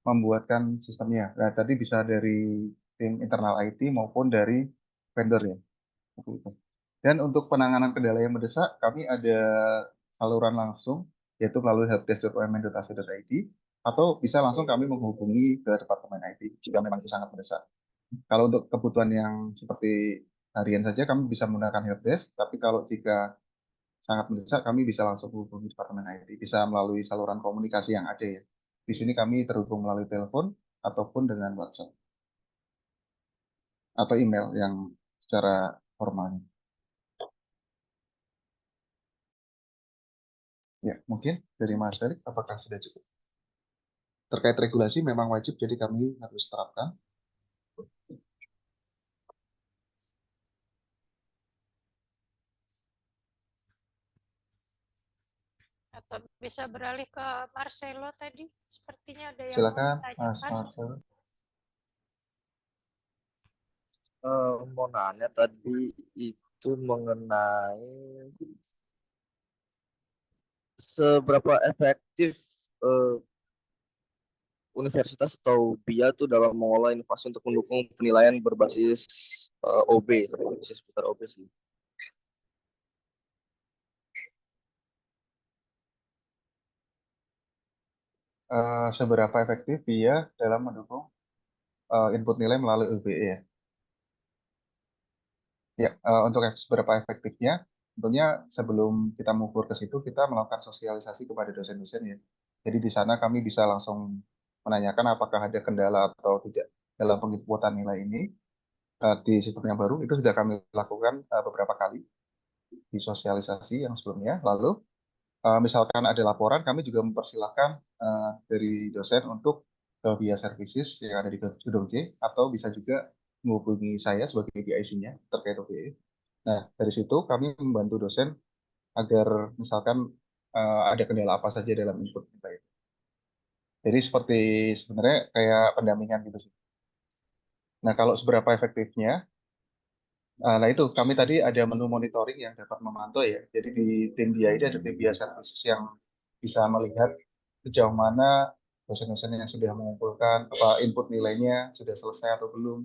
membuatkan sistemnya. Nah, tadi bisa dari tim internal IT maupun dari vendor ya. Seperti itu. Dan untuk penanganan kendala yang mendesak, kami ada saluran langsung, yaitu melalui helpdesk.umn.ac.id, atau bisa langsung kami menghubungi ke Departemen IT jika memang itu sangat mendesak. Kalau untuk kebutuhan yang seperti harian saja, kami bisa menggunakan helpdesk, tapi kalau jika sangat mendesak, kami bisa langsung menghubungi Departemen IT, bisa melalui saluran komunikasi yang ada ya. Di sini kami terhubung melalui telepon ataupun dengan WhatsApp atau email yang secara formal. Ya, mungkin dari Mas Felix, apakah sudah cukup? Terkait regulasi memang wajib, jadi kami harus terapkan. Atau bisa beralih ke Marcelo tadi, sepertinya ada yang mau Silakan, Mas ditanyakan. Marcel. Mau nanya tadi itu mengenai seberapa efektif universitas atau BIA tuh dalam mengolah inovasi untuk mendukung penilaian berbasis OB, berbasis seputar OB sih. Seberapa efektif BIA dalam mendukung input nilai melalui UBE ya? Ya, untuk seberapa efektifnya, tentunya sebelum kita mengukur ke situ, kita melakukan sosialisasi kepada dosen-dosen ya. Jadi di sana kami bisa langsung menanyakan apakah ada kendala atau tidak dalam penginputan nilai ini. Di sistem yang baru itu sudah kami lakukan beberapa kali di sosialisasi yang sebelumnya. Lalu misalkan ada laporan, kami juga mempersilahkan dari dosen untuk ke via services yang ada di Gedung C, atau bisa juga menghubungi saya sebagai PIC-nya terkait OBE. Nah, dari situ kami membantu dosen agar misalkan ada kendala apa saja dalam input nilai. Jadi seperti sebenarnya kayak pendampingan gitu sih. Nah, kalau seberapa efektifnya, nah itu kami tadi ada menu monitoring yang dapat memantau ya. Jadi di tim BIA ini ada tim BIA Services yang bisa melihat sejauh mana dosen-dosen yang sudah mengumpulkan apa input nilainya sudah selesai atau belum.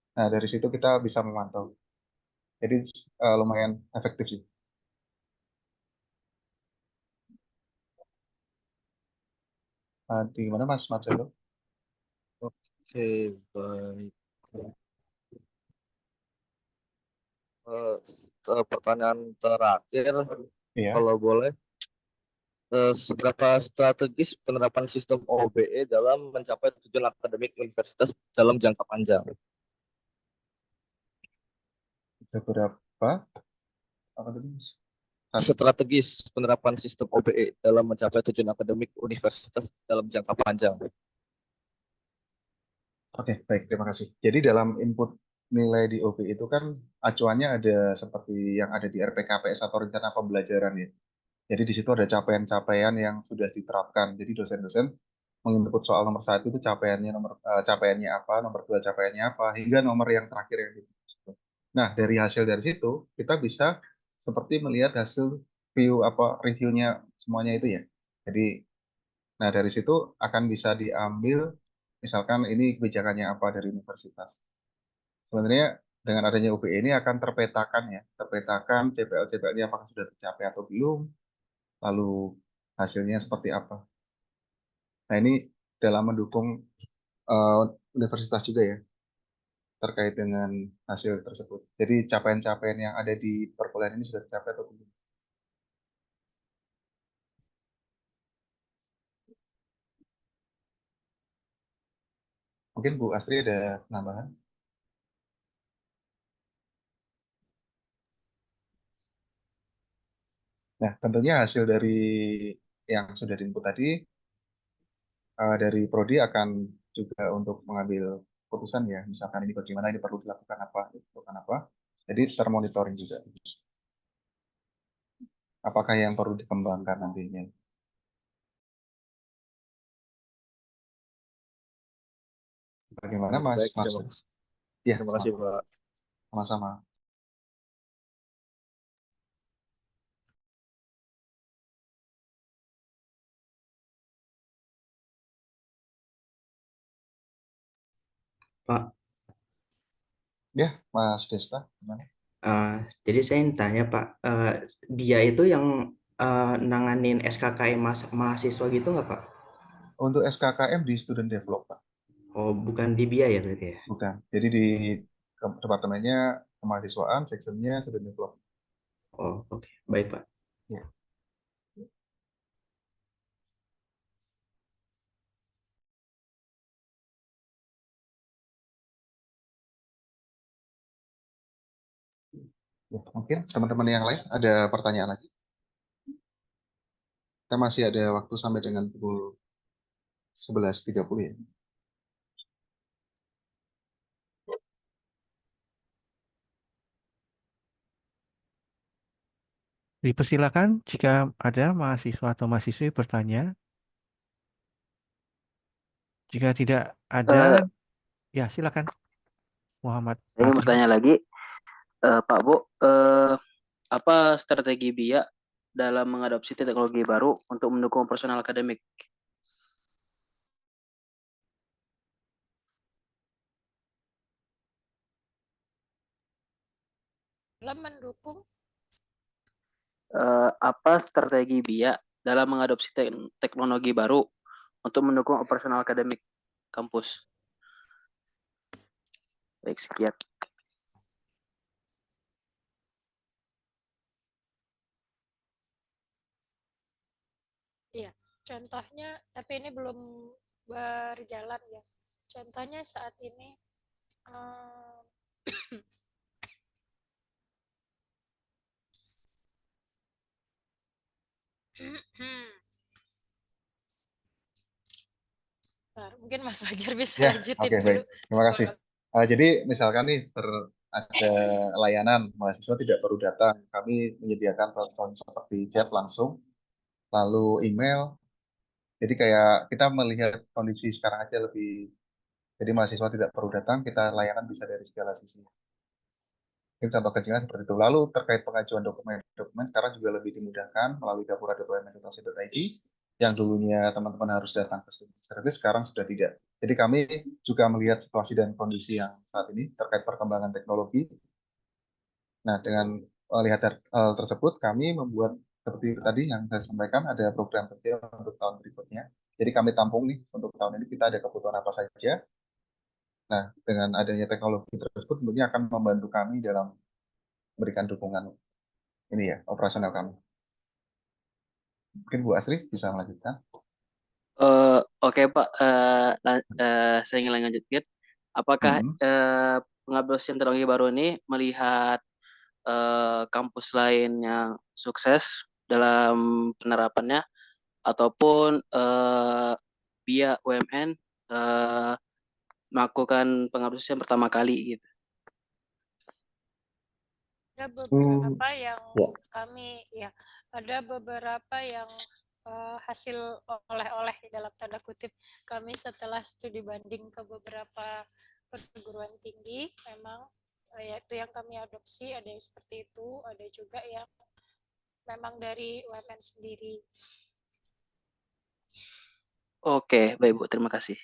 Nah, dari situ kita bisa memantau. Jadi lumayan efektif sih. Di mana Mas Marcelo? Oke, baik. Pertanyaan terakhir, Iya. kalau boleh, seberapa strategis penerapan sistem OBE dalam mencapai tujuan akademik universitas dalam jangka panjang? Beberapa apa tadi? Strategis penerapan sistem OBE dalam mencapai tujuan akademik universitas dalam jangka panjang. Oke, baik, terima kasih. Jadi dalam input nilai di OB itu kan acuannya ada seperti yang ada di RPKPS atau rencana pembelajaran ya. Jadi di situ ada capaian-capaian yang sudah diterapkan. Jadi dosen-dosen menginput soal nomor 1 itu capaiannya apa, nomor 2 capaiannya apa, hingga nomor yang terakhir yang diinput. Nah, dari hasil dari situ kita bisa seperti melihat hasil reviewnya semuanya itu ya. Jadi, nah dari situ akan bisa diambil misalkan ini kebijakannya apa dari universitas. Sebenarnya dengan adanya UPE ini akan terpetakan ya, terpetakan CPL-CPL-nya apakah sudah tercapai atau belum, lalu hasilnya seperti apa. Nah ini dalam mendukung eh, universitas juga ya, terkait dengan hasil tersebut. Jadi capaian-capaian yang ada di perkuliahan ini sudah tercapai atau belum. Mungkin Bu Astri ada penambahan? Nah, tentunya hasil dari yang sudah diinput tadi dari Prodi akan juga untuk mengambil keputusan ya, misalkan ini bagaimana, ini perlu dilakukan apa, dilakukan apa. Jadi termonitoring juga. Apakah yang perlu dikembangkan nantinya? Bagaimana Mas? Baik, Mas? terima kasih. Ya, Terima kasih, Pak. sama-sama. Pak, Ya, Mas Desta, gimana? jadi saya ingin tanya Pak, dia itu yang nanganin SKKM mahasiswa gitu nggak Pak? Untuk SKKM di Student Develop, Pak. Oh, bukan di BIA ya berarti ya? Bukan. Jadi di departemennya kemahasiswaan, sectionnya Student Develop. Oh, oke. Baik Pak. Ya. Ya, mungkin teman-teman yang lain ada pertanyaan lagi? Kita masih ada waktu sampai dengan pukul 11.30 ya. Dipersilakan jika ada mahasiswa atau mahasiswi bertanya. Jika tidak ada, ya silakan. Muhammad Saya ingin Adil. bertanya lagi, Pak Bu, apa strategi BIA dalam mengadopsi teknologi baru untuk mendukung personal akademik? Dalam mendukung Apa strategi BIA dalam mengadopsi teknologi baru untuk mendukung operasional akademik kampus? Baik, sekian. Iya, contohnya, tapi ini belum berjalan ya. Contohnya saat ini mungkin Mas Fajar bisa Ya, lanjutin oke, dulu. baik. Terima kasih. Jadi misalkan nih ada layanan mahasiswa tidak perlu datang, kami menyediakan platform seperti chat langsung, lalu email. Jadi kayak kita melihat kondisi sekarang aja lebih, jadi mahasiswa tidak perlu datang, kita layanan bisa dari segala sisi. Ini contoh kecilnya seperti itu. Lalu terkait pengajuan dokumen sekarang juga lebih dimudahkan melalui gapura.umn.ac.id. Yang dulunya teman-teman harus datang ke student service, sekarang sudah tidak. Jadi kami juga melihat situasi dan kondisi yang saat ini terkait perkembangan teknologi. Nah, dengan melihat hal tersebut, kami membuat seperti tadi yang saya sampaikan, ada program kerja untuk tahun berikutnya. Jadi kami tampung nih, untuk tahun ini kita ada kebutuhan apa saja. Nah, dengan adanya teknologi tersebut tentunya akan membantu kami dalam memberikan dukungan ini ya, operasional kami. Mungkin Bu Astri bisa melanjutkan. Oke Pak, saya ingin lanjutkan. Apakah pengaplikasian teknologi baru ini melihat kampus lain yang sukses dalam penerapannya ataupun BIA UMN melakukan pengaplikasian pertama kali gitu? Ada beberapa yang kami ya, ada beberapa yang hasil oleh-oleh dalam tanda kutip kami setelah studi banding ke beberapa perguruan tinggi, memang yaitu yang kami adopsi, ada yang seperti itu, ada juga yang memang dari UMN sendiri. Oke, baik Bu, terima kasih.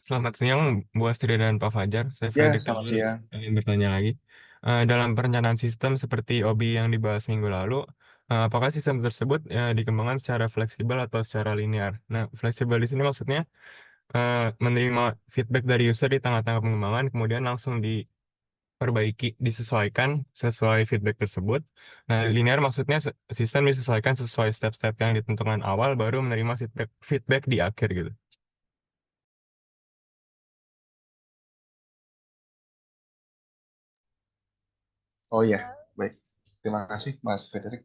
Selamat siang, Bu Astri dan Pak Fajar. Saya Ya, Fredrik selamat Teguh siang. ingin bertanya lagi. Dalam perencanaan sistem seperti OBI yang dibahas minggu lalu, apakah sistem tersebut dikembangkan secara fleksibel atau secara linear? Nah, fleksibel di sini maksudnya menerima feedback dari user di tengah-tengah pengembangan, kemudian langsung diperbaiki, disesuaikan sesuai feedback tersebut. Nah, linear maksudnya sistem disesuaikan sesuai step-step yang ditentukan awal, baru menerima feedback di akhir gitu. Oh iya, baik. Terima kasih Mas Frederick.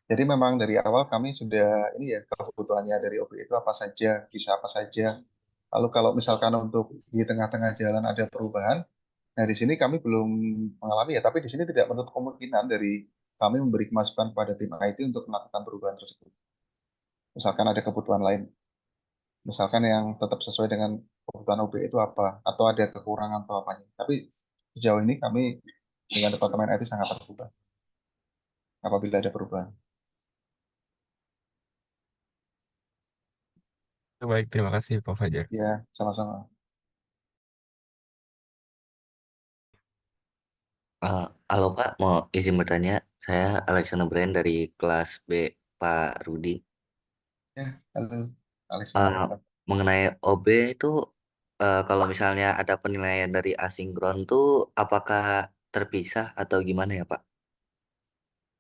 Jadi memang dari awal kami sudah ini ya kebutuhannya dari OB itu apa saja, bisa apa saja. Lalu kalau misalkan untuk di tengah-tengah jalan ada perubahan, nah di sini kami belum mengalami ya, tapi di sini tidak menutup kemungkinan dari kami memberi masukan pada tim IT untuk melakukan perubahan tersebut. Misalkan ada kebutuhan lain, misalkan yang tetap sesuai dengan kebutuhan OB itu apa, atau ada kekurangan atau apanya. Tapi sejauh ini kami dengan Departemen IT sangat terbuka apabila ada perubahan. Baik, terima kasih Pak Fajar. Ya, sama-sama. Halo Pak, mau izin bertanya. Saya Alexander Brand dari kelas B, Pak Rudi. Ya, halo Eh, Alexander. mengenai OB itu, kalau misalnya ada penilaian dari asinkron tuh, apakah terpisah atau gimana ya Pak?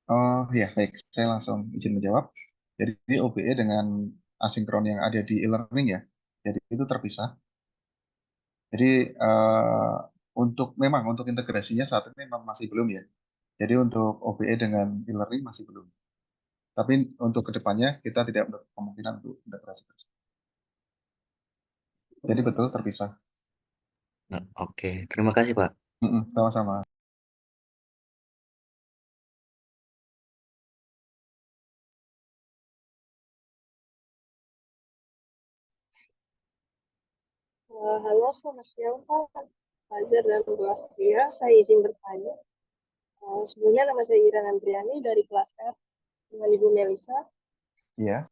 Oh ya, baik. Saya langsung izin menjawab. Jadi OBE dengan asinkron yang ada di e-learning ya. Jadi itu terpisah. Jadi memang untuk integrasinya saat ini memang masih belum ya. Jadi untuk OBE dengan e-learning masih belum. Tapi untuk kedepannya kita tidak menutup kemungkinan untuk integrasi tersebut. Jadi betul terpisah. Nah, oke, terima kasih Pak. Sama-sama. Halo, selamat siang Pak Fajar dan Bu Astria. Saya izin bertanya. Sebelumnya nama saya Ira Andriani dari kelas F dengan Ibu Melisa. Iya.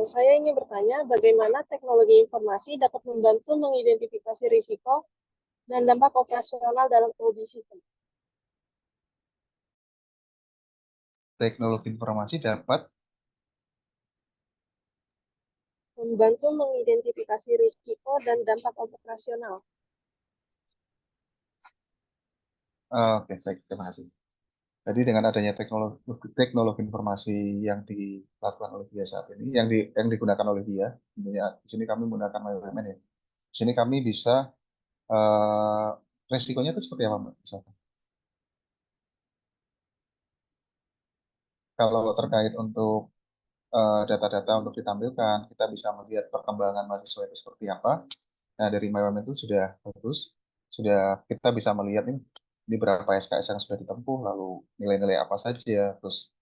Saya ingin bertanya bagaimana teknologi informasi dapat membantu mengidentifikasi risiko dan dampak operasional dalam audit sistem. Teknologi informasi dapat Membantu mengidentifikasi risiko dan dampak operasional. Oke, baik. Terima kasih. Jadi dengan adanya teknologi informasi yang dilakukan oleh dia saat ini, yang digunakan oleh dia, tentunya di sini kami menggunakan BUMN ya. Di sini kami bisa resikonya itu seperti apa, Mbak? Misalkan kalau terkait untuk data-data untuk ditampilkan, kita bisa melihat perkembangan mahasiswa itu seperti apa. Nah, dari BUMN itu sudah bagus, sudah kita bisa melihat ini berapa SKS yang sudah ditempuh, lalu nilai-nilai apa saja, terus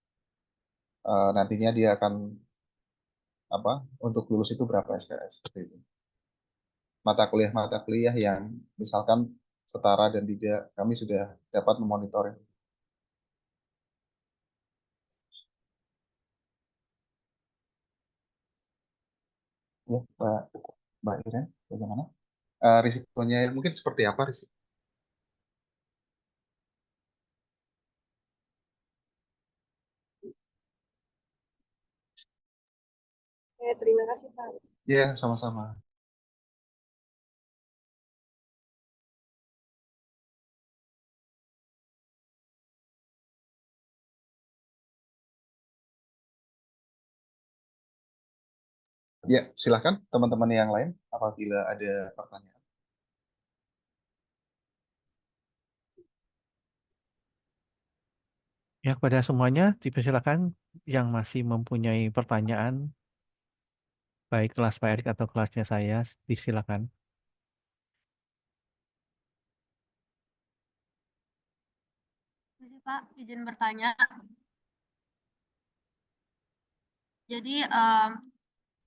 nantinya dia akan untuk lulus itu berapa SKS seperti itu. Mata kuliah yang misalkan setara dan tidak, kami sudah dapat memonitor. Ya, Mbak Ira, bagaimana? Risikonya mungkin seperti apa risiko? Terima kasih Pak. Ya, sama-sama. Ya, silahkan teman-teman yang lain apabila ada pertanyaan. Ya, kepada semuanya, dipersilakan yang masih mempunyai pertanyaan, baik kelas Pak Erik atau kelasnya saya, disilakan. Pak, izin bertanya. Jadi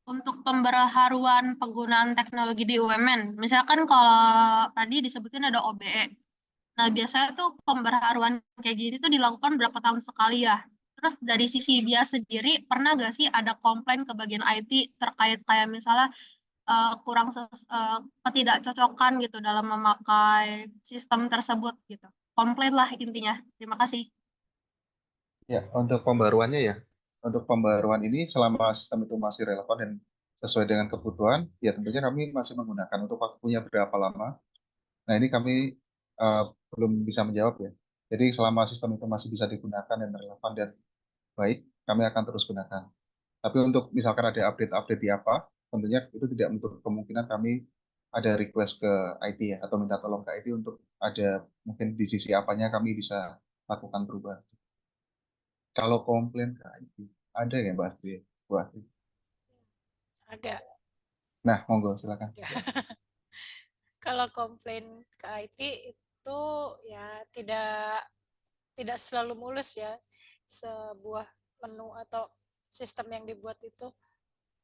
untuk pembaharuan penggunaan teknologi di UMN, misalkan kalau tadi disebutin ada OBE. Nah, biasanya tuh pembaharuan kayak gini tuh dilakukan berapa tahun sekali ya? Terus dari sisi dia sendiri, pernah nggak sih ada komplain ke bagian IT terkait kayak misalnya ketidakcocokan gitu dalam memakai sistem tersebut gitu? Komplain lah intinya. Terima kasih. Ya, untuk pembaruannya ya. Untuk pembaruan ini selama sistem itu masih relevan dan sesuai dengan kebutuhan, ya tentunya kami masih menggunakan. Untuk waktunya berapa lama? Nah, ini kami belum bisa menjawab ya. Jadi selama sistem itu masih bisa digunakan dan relevan dan baik, kami akan terus gunakan. Tapi untuk misalkan ada update-update di apa, tentunya itu tidak menutup kemungkinan kami ada request ke IT ya, atau minta tolong ke IT untuk ada mungkin di sisi apanya kami bisa lakukan perubahan. Kalau komplain ke IT, ada ya Mbak Astri? Bu Astri? Ada. Nah, monggo silakan. Kalau komplain ke IT itu ya tidak selalu mulus ya. Sebuah menu atau sistem yang dibuat itu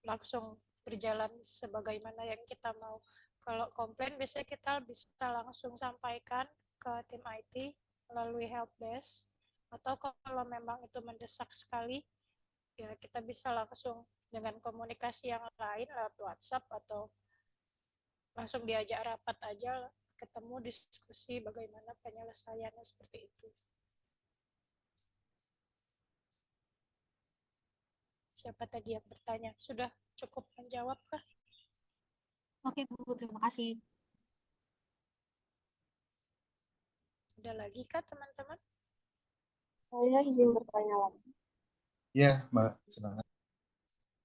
langsung berjalan sebagaimana yang kita mau. Kalau komplain biasanya kita bisa langsung sampaikan ke tim IT melalui helpdesk, atau kalau memang itu mendesak sekali ya kita bisa langsung dengan komunikasi yang lain lewat WhatsApp, atau langsung diajak rapat aja, ketemu diskusi bagaimana penyelesaiannya seperti itu. Siapa tadi yang bertanya? Sudah cukup menjawab kah? Oke Bu, terima kasih. Ada lagi kah teman-teman? Saya izin bertanya lagi. Iya, Mbak, silakan.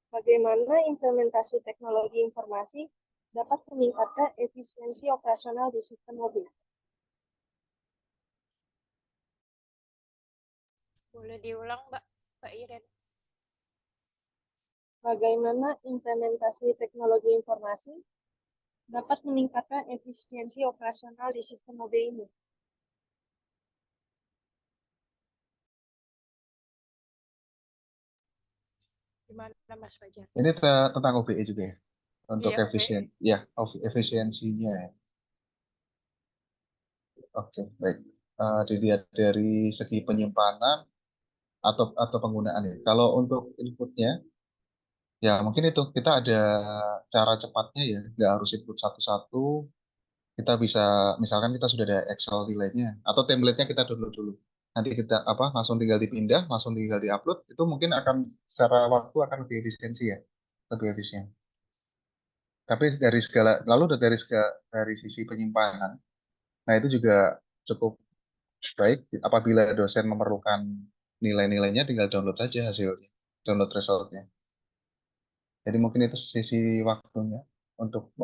Bagaimana implementasi teknologi informasi dapat meningkatkan efisiensi operasional di sistem mobil? Boleh diulang, Mbak Iren. Bagaimana implementasi teknologi informasi dapat meningkatkan efisiensi operasional di sistem mobil ini? Gimana Mas Fajar? Ini tentang OBE juga ya? Untuk Iya, OBE. efisiensinya ya. Oke, baik. Dilihat dari segi penyimpanan atau penggunaan ya. Kalau untuk inputnya, ya mungkin itu kita ada cara cepatnya ya, nggak harus input satu-satu. Kita bisa, misalkan kita sudah ada Excel nilainya atau template-nya kita download dulu. Nanti kita langsung tinggal dipindah, langsung tinggal diupload. Itu mungkin akan secara waktu akan lebih efisiensi ya, lebih efisien. Tapi dari sisi penyimpanan, nah itu juga cukup baik apabila dosen memerlukan nilai-nilainya tinggal download saja hasilnya, download resultnya. Jadi mungkin itu sisi waktunya untuk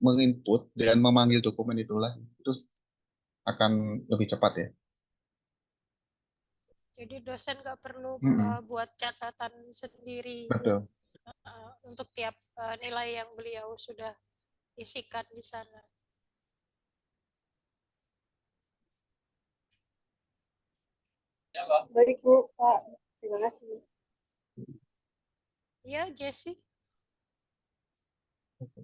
menginput dan memanggil dokumen itulah itu akan lebih cepat ya. Jadi dosen nggak perlu buat catatan sendiri Betul. untuk tiap nilai yang beliau sudah isikan di sana. Baik Bu, Pak. Terima kasih. Ya, Jessie.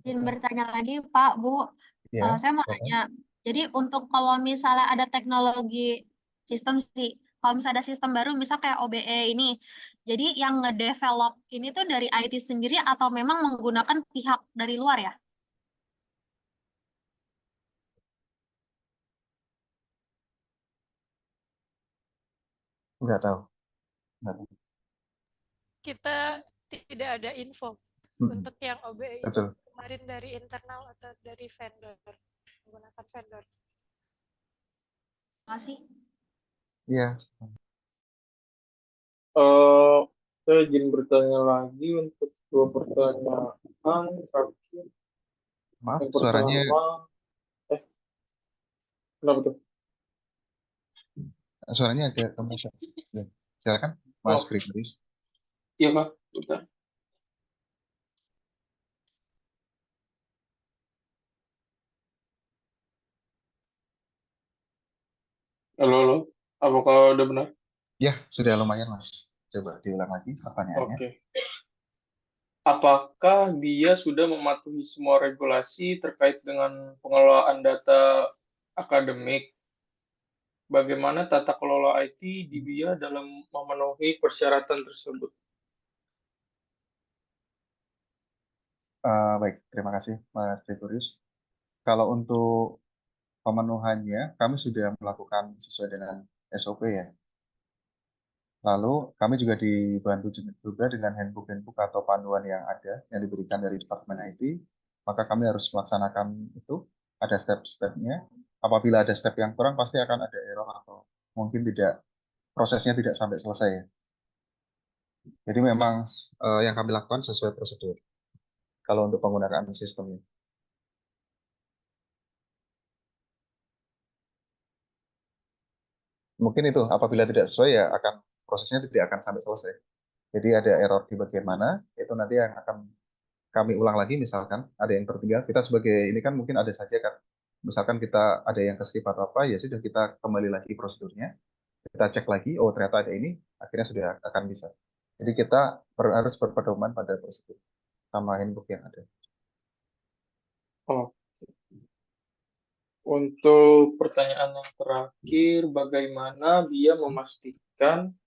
Izin bertanya lagi Pak, Bu. Ya, Saya mau tanya, jadi untuk kalau misalnya ada teknologi sistem sih, kalau misalnya ada sistem baru, misal kayak OBE ini, jadi yang ngedevelop ini tuh dari IT sendiri atau memang menggunakan pihak dari luar ya? nggak tahu. Kita tidak ada info untuk yang OBE itu Betul. kemarin dari internal atau dari vendor, menggunakan vendor. Terima kasih. Iya. Saya izin bertanya lagi untuk dua pertanyaan terakhir. Maaf, Yang suaranya pertama, kenapa tuh? suaranya agak kemesak. Ya, silakan, Mas Gregoris. Iya Pak, bentar. Halo, apakah udah benar? Ya, sudah lumayan Mas. Coba diulang lagi pertanyaannya. Oke. Apakah dia sudah mematuhi semua regulasi terkait dengan pengelolaan data akademik? Bagaimana tata kelola IT di BIA dalam memenuhi persyaratan tersebut? Baik, terima kasih Mas Gregoris. Kalau untuk pemenuhannya, kami sudah melakukan sesuai dengan SOP ya. Lalu kami juga dibantu juga dengan handbook atau panduan yang ada yang diberikan dari Departemen IT. Maka kami harus melaksanakan itu, ada step-stepnya. Apabila ada step yang kurang, pasti akan ada error atau mungkin prosesnya tidak sampai selesai ya. Jadi memang yang kami lakukan sesuai prosedur kalau untuk penggunaan sistemnya. mungkin itu apabila tidak sesuai ya akan prosesnya tidak akan sampai selesai. Jadi ada error di bagian mana, itu nanti yang akan kami ulang lagi. Misalkan ada yang tertinggal, kita sebagai ini kan mungkin ada saja kan, misalkan kita ada yang keskip atau apa, ya sudah kita kembali lagi prosedurnya, kita cek lagi, oh ternyata ada ini, akhirnya sudah akan bisa. Jadi kita harus berpedoman pada prosedur sama handbook yang ada. Oh, untuk pertanyaan yang terakhir, bagaimana dia memastikan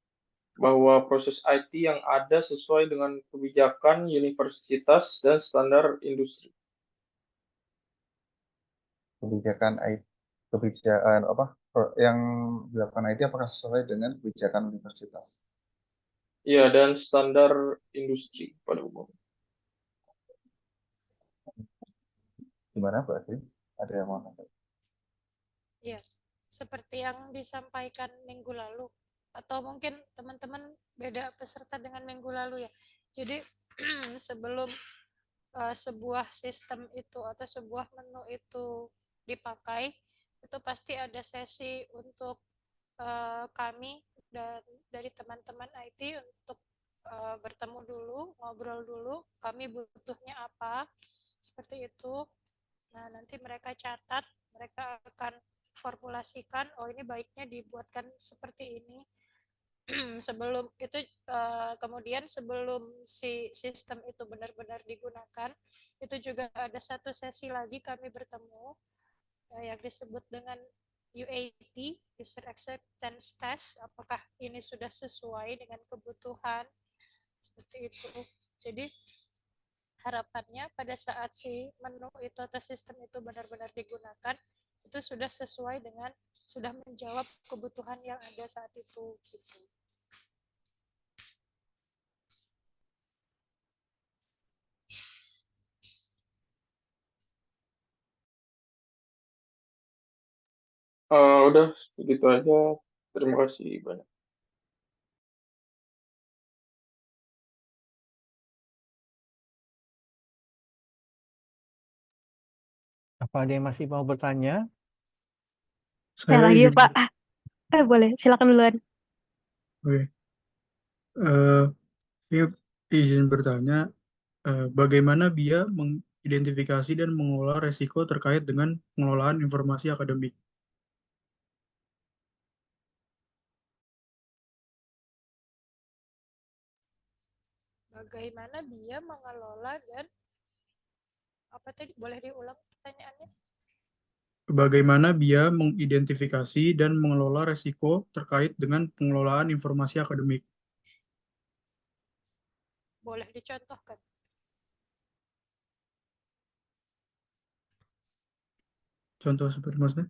bahwa proses IT yang ada sesuai dengan kebijakan universitas dan standar industri? Kebijakan IT, kebijakan apa yang dilakukan IT apakah sesuai dengan kebijakan universitas? Ya, dan standar industri pada umumnya. Gimana Mbak Asri? Ada yang mau nanya? Ya, seperti yang disampaikan minggu lalu, atau mungkin teman-teman beda peserta dengan minggu lalu ya. Jadi sebelum sebuah sistem itu atau sebuah menu itu dipakai, itu pasti ada sesi untuk kami dan dari teman-teman IT untuk bertemu dulu, ngobrol dulu, kami butuhnya apa, seperti itu. Nah, nanti mereka catat, mereka akan formulasikan, oh ini baiknya dibuatkan seperti ini. Sebelum itu kemudian sebelum si sistem itu benar-benar digunakan, itu juga ada satu sesi lagi kami bertemu yang disebut dengan UAT, User Acceptance Test, apakah ini sudah sesuai dengan kebutuhan, seperti itu. Jadi harapannya pada saat si menu itu atau sistem itu benar-benar digunakan, itu sudah sesuai dengan, sudah menjawab kebutuhan yang ada saat itu gitu. Udah segitu aja. Terima kasih banyak. Apa ada yang masih mau bertanya? Saya lagi izin. Pak. Boleh, silakan duluan. Oke. Saya izin bertanya, bagaimana BIA mengidentifikasi dan mengolah resiko terkait dengan pengelolaan informasi akademik? Bagaimana dia mengelola dan apa tadi, boleh diulang pertanyaannya? Bagaimana BIA mengidentifikasi dan mengelola resiko terkait dengan pengelolaan informasi akademik? Boleh dicontohkan? Contoh seperti maksudnya?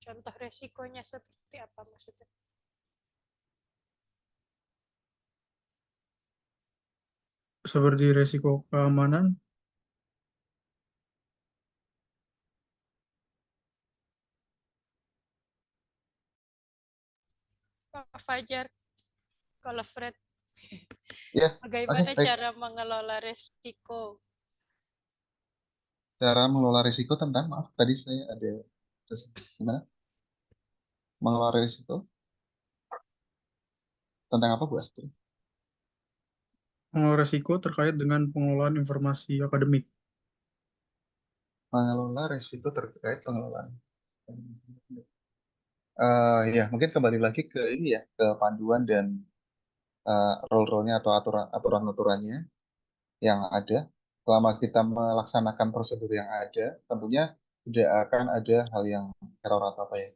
Contoh resikonya seperti apa maksudnya? Seperti resiko keamanan, Pak Fajar, kalau Fred, Ya, bagaimana baik. cara mengelola resiko? Cara mengelola risiko tentang, maaf, tadi saya ada, terus gimana? Mengelola risiko tentang apa Bu Astri? mengelola resiko terkait dengan pengelolaan informasi akademik. Mengelola risiko terkait pengelolaan. Ya, mungkin kembali lagi ke ini ya, ke panduan dan rule-nya atau aturan-aturannya yang ada. Selama kita melaksanakan prosedur yang ada, tentunya tidak akan ada hal yang error atau apa ya.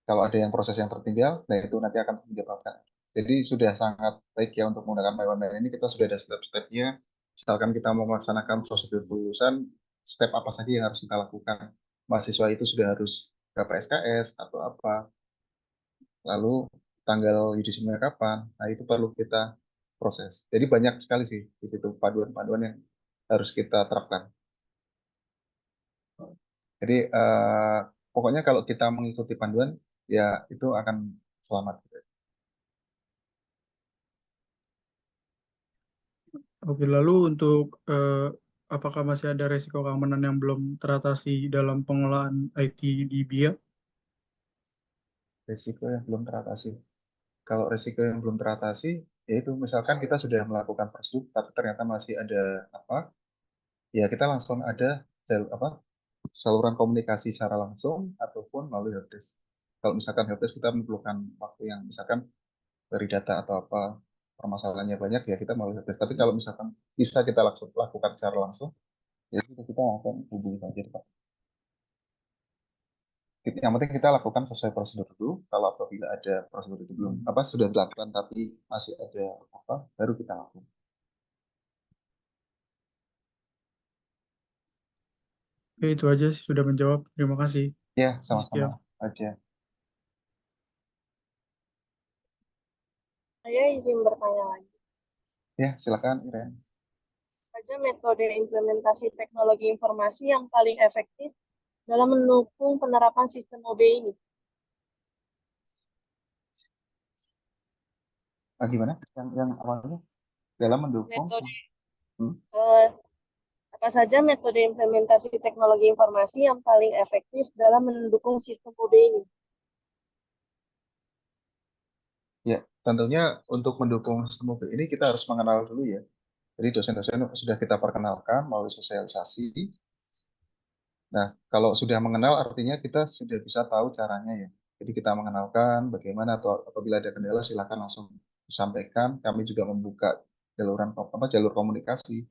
Kalau ada yang proses yang tertinggal, nah itu nanti akan menyebabkan. Jadi sudah sangat baik ya untuk menggunakan MyOnline ini, kita sudah ada step-stepnya. Misalkan kita mau melaksanakan prosedur kelulusan, step apa saja yang harus kita lakukan. Mahasiswa itu sudah harus berapa SKS atau apa, lalu tanggal yudisiumnya kapan, nah itu perlu kita proses. Jadi banyak sekali sih di situ panduan-panduan yang harus kita terapkan. Jadi pokoknya kalau kita mengikuti panduan, ya itu akan selamat. Oke, lalu untuk apakah masih ada resiko keamanan yang belum teratasi dalam pengolahan IT di BIA? Risiko yang belum teratasi. Kalau risiko yang belum teratasi, yaitu misalkan kita sudah melakukan prosedur, tapi ternyata masih ada apa? Ya kita langsung ada saluran komunikasi secara langsung ataupun melalui helpdesk. Kalau misalkan helpdesk kita memerlukan waktu yang misalkan dari data atau apa permasalahannya banyak, ya kita melalui helpdesk. Tapi kalau misalkan bisa kita lakukan secara langsung, ya kita langsung hubungi saja, Pak. Yang penting kita lakukan sesuai prosedur dulu. Kalau apabila ada prosedur itu belum sudah dilakukan tapi masih ada baru kita lakukan. Oke, itu aja sih sudah menjawab. Terima kasih. Ya, Siap. sama-sama aja. Saya izin bertanya lagi. Ya, silakan Iren. Saja metode implementasi teknologi informasi yang paling efektif dalam mendukung penerapan sistem OB ini? Gimana? Yang awalnya dalam mendukung Metode apa saja metode implementasi teknologi informasi yang paling efektif dalam mendukung sistem OB ini? Ya, tentunya untuk mendukung sistem OB ini kita harus mengenal dulu ya. Jadi dosen-dosen sudah kita perkenalkan melalui sosialisasi. Nah, kalau sudah mengenal artinya kita sudah bisa tahu caranya ya. Jadi kita mengenalkan bagaimana atau apabila ada kendala silakan langsung disampaikan. Kami juga membuka jalur komunikasi.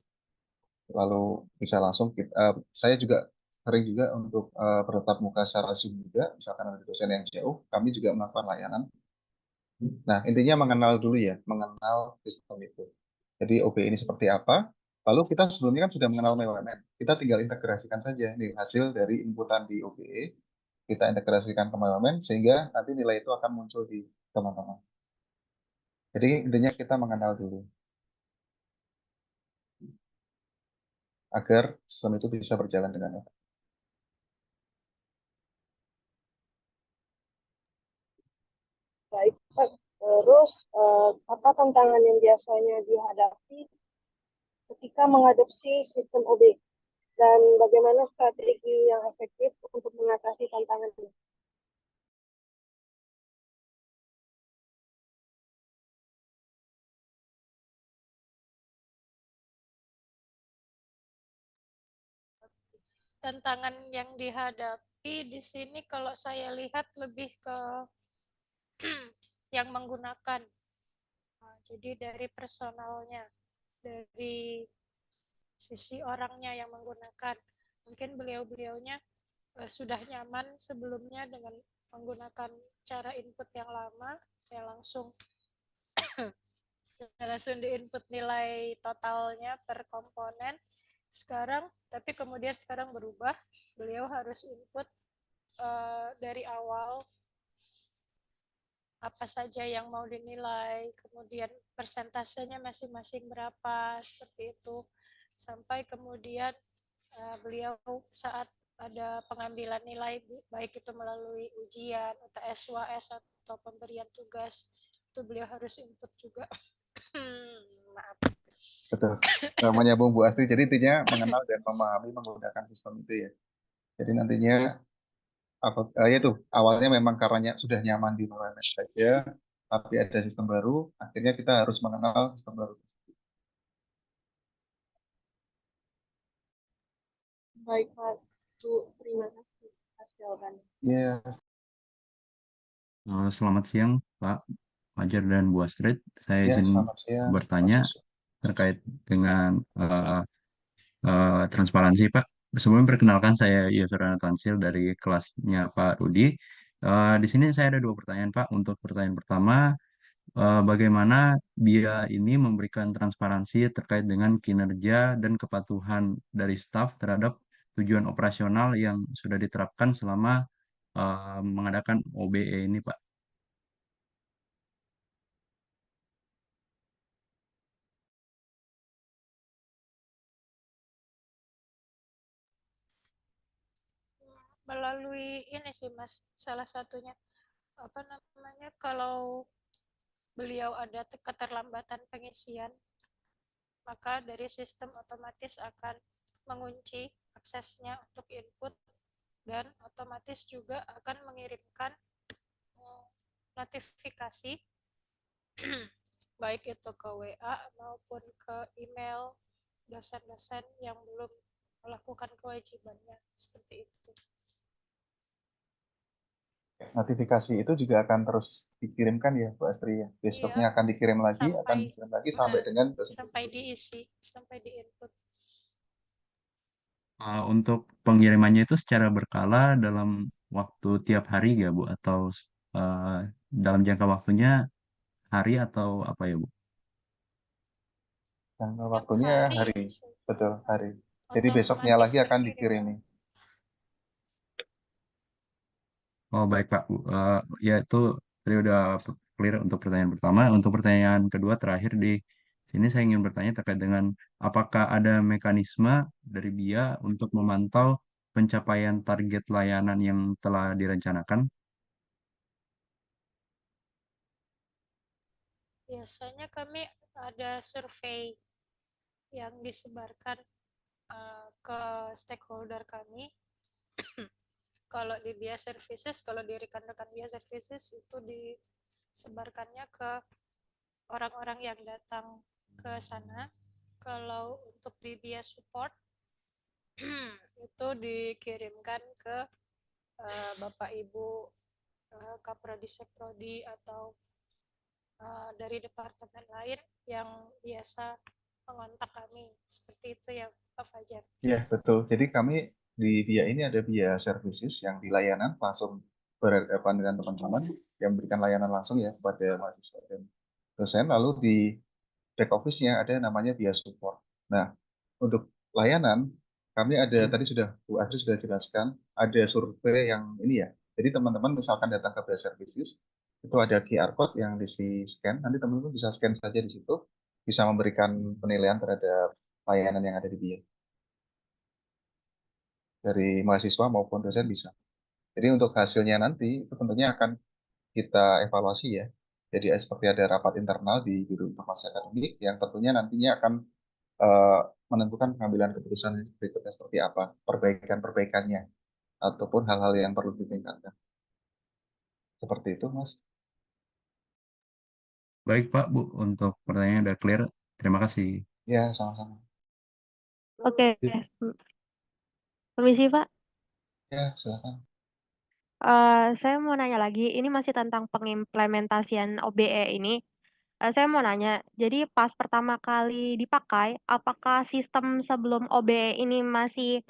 Lalu bisa langsung saya juga sering juga untuk bertatap muka secara Zoom juga. Misalkan ada dosen yang jauh, kami juga melakukan layanan. Nah, intinya mengenal dulu ya, mengenal sistem itu. Jadi OB ini seperti apa? Lalu kita sebelumnya kan sudah mengenal BUMN. Kita tinggal integrasikan saja nih hasil dari inputan di OBE, kita integrasikan ke BUMN sehingga nanti nilai itu akan muncul di teman-teman. Jadi intinya kita mengenal dulu agar sistem itu bisa berjalan dengan efektif. Baik, Pak. Terus, apa tantangan yang biasanya dihadapi ketika mengadopsi sistem OB? Dan bagaimana strategi yang efektif untuk mengatasi tantangan ini? Tantangan yang dihadapi di sini kalau saya lihat lebih ke yang menggunakan. Jadi dari personalnya, dari sisi orangnya yang menggunakan. Mungkin beliau-beliaunya sudah nyaman sebelumnya dengan menggunakan cara input yang lama, ya langsung diinput nilai totalnya per komponen. Sekarang, tapi kemudian sekarang berubah, beliau harus input dari awal apa saja yang mau dinilai, kemudian persentasenya masing-masing berapa, seperti itu. Sampai kemudian beliau saat ada pengambilan nilai, baik itu melalui ujian, UTS, UAS, atau pemberian tugas, itu beliau harus input juga. Maaf. Betul. Menyambung Bu Astri, jadi intinya mengenal dan memahami menggunakan sistem itu ya. Jadi nantinya itu awalnya memang karena sudah nyaman di BUMN saja, tapi ada sistem baru, akhirnya kita harus mengenal sistem baru. Baik, Pak. Bu, terima kasih atas jawabannya. Ya. Selamat siang, Pak Fajar dan Bu Astrid. Saya Ya, izin selamat siang, Pak bertanya Yusuf. terkait dengan transparansi, Pak. Sebelumnya perkenalkan saya Yusra Tansil dari kelasnya Pak Rudi. Di sini saya ada dua pertanyaan, Pak. Untuk pertanyaan pertama, bagaimana BIA ini memberikan transparansi terkait dengan kinerja dan kepatuhan dari staf terhadap tujuan operasional yang sudah diterapkan selama mengadakan OBE ini, Pak? Melalui ini sih Mas, salah satunya apa namanya, kalau beliau ada keterlambatan pengisian, maka dari sistem otomatis akan mengunci aksesnya untuk input dan otomatis juga akan mengirimkan notifikasi baik itu ke WA maupun ke email dosen-dosen yang belum melakukan kewajibannya seperti itu. Notifikasi itu juga akan terus dikirimkan ya Bu Astri ya. Iya, Besoknya akan dikirim lagi sampai sampai dengan besok. sampai diisi, sampai diinput. Untuk pengirimannya itu secara berkala dalam waktu tiap hari ya Bu, atau dalam jangka waktunya hari atau apa ya Bu? Jangka Tiap waktunya hari hari, betul hari. Jadi besoknya otomatis lagi akan terkirim. dikirimi. Oh baik Pak Bu. Ya itu tadi udah clear untuk pertanyaan pertama. Untuk pertanyaan kedua terakhir di sini saya ingin bertanya terkait dengan apakah ada mekanisme dari BIA untuk memantau pencapaian target layanan yang telah direncanakan? Biasanya kami ada survei yang disebarkan ke stakeholder kami. Kalau di BIA Services, kalau di rekan-rekan BIA Services itu disebarkannya ke orang-orang yang datang ke sana. Kalau untuk di BIA Support itu dikirimkan ke Bapak Ibu Kaprodi Sekprodi atau dari departemen lain yang biasa mengontak kami. Seperti itu ya Pak Fajar. Iya, betul. Jadi kami di BIA ini ada BIA Services yang di layanan langsung berhadapan dengan teman-teman yang memberikan layanan langsung ya kepada mahasiswa dan dosen. Lalu di back office-nya ada namanya BIA Support. Nah, untuk layanan kami ada tadi sudah Bu Astri sudah jelaskan ada survei yang ini ya. Jadi teman-teman misalkan datang ke BIA Services itu ada QR code yang di scan. Nanti teman-teman bisa scan saja di situ, bisa memberikan penilaian terhadap layanan yang ada di BIA. Dari mahasiswa maupun dosen bisa. Jadi untuk hasilnya nanti itu tentunya akan kita evaluasi ya. Jadi seperti ada rapat internal di Biro Informasi Akademik yang tentunya nantinya akan menentukan pengambilan keputusan berikutnya seperti apa, perbaikan-perbaikannya, ataupun hal-hal yang perlu ditingkatkan. Seperti itu, Mas. Baik Pak Bu, untuk pertanyaannya udah clear. Terima kasih. Ya, sama-sama. Oke, permisi Pak. Ya, silakan. Saya mau nanya lagi, ini masih tentang pengimplementasian OBE ini. Saya mau nanya, jadi pas pertama kali dipakai, apakah sistem sebelum OBE ini masih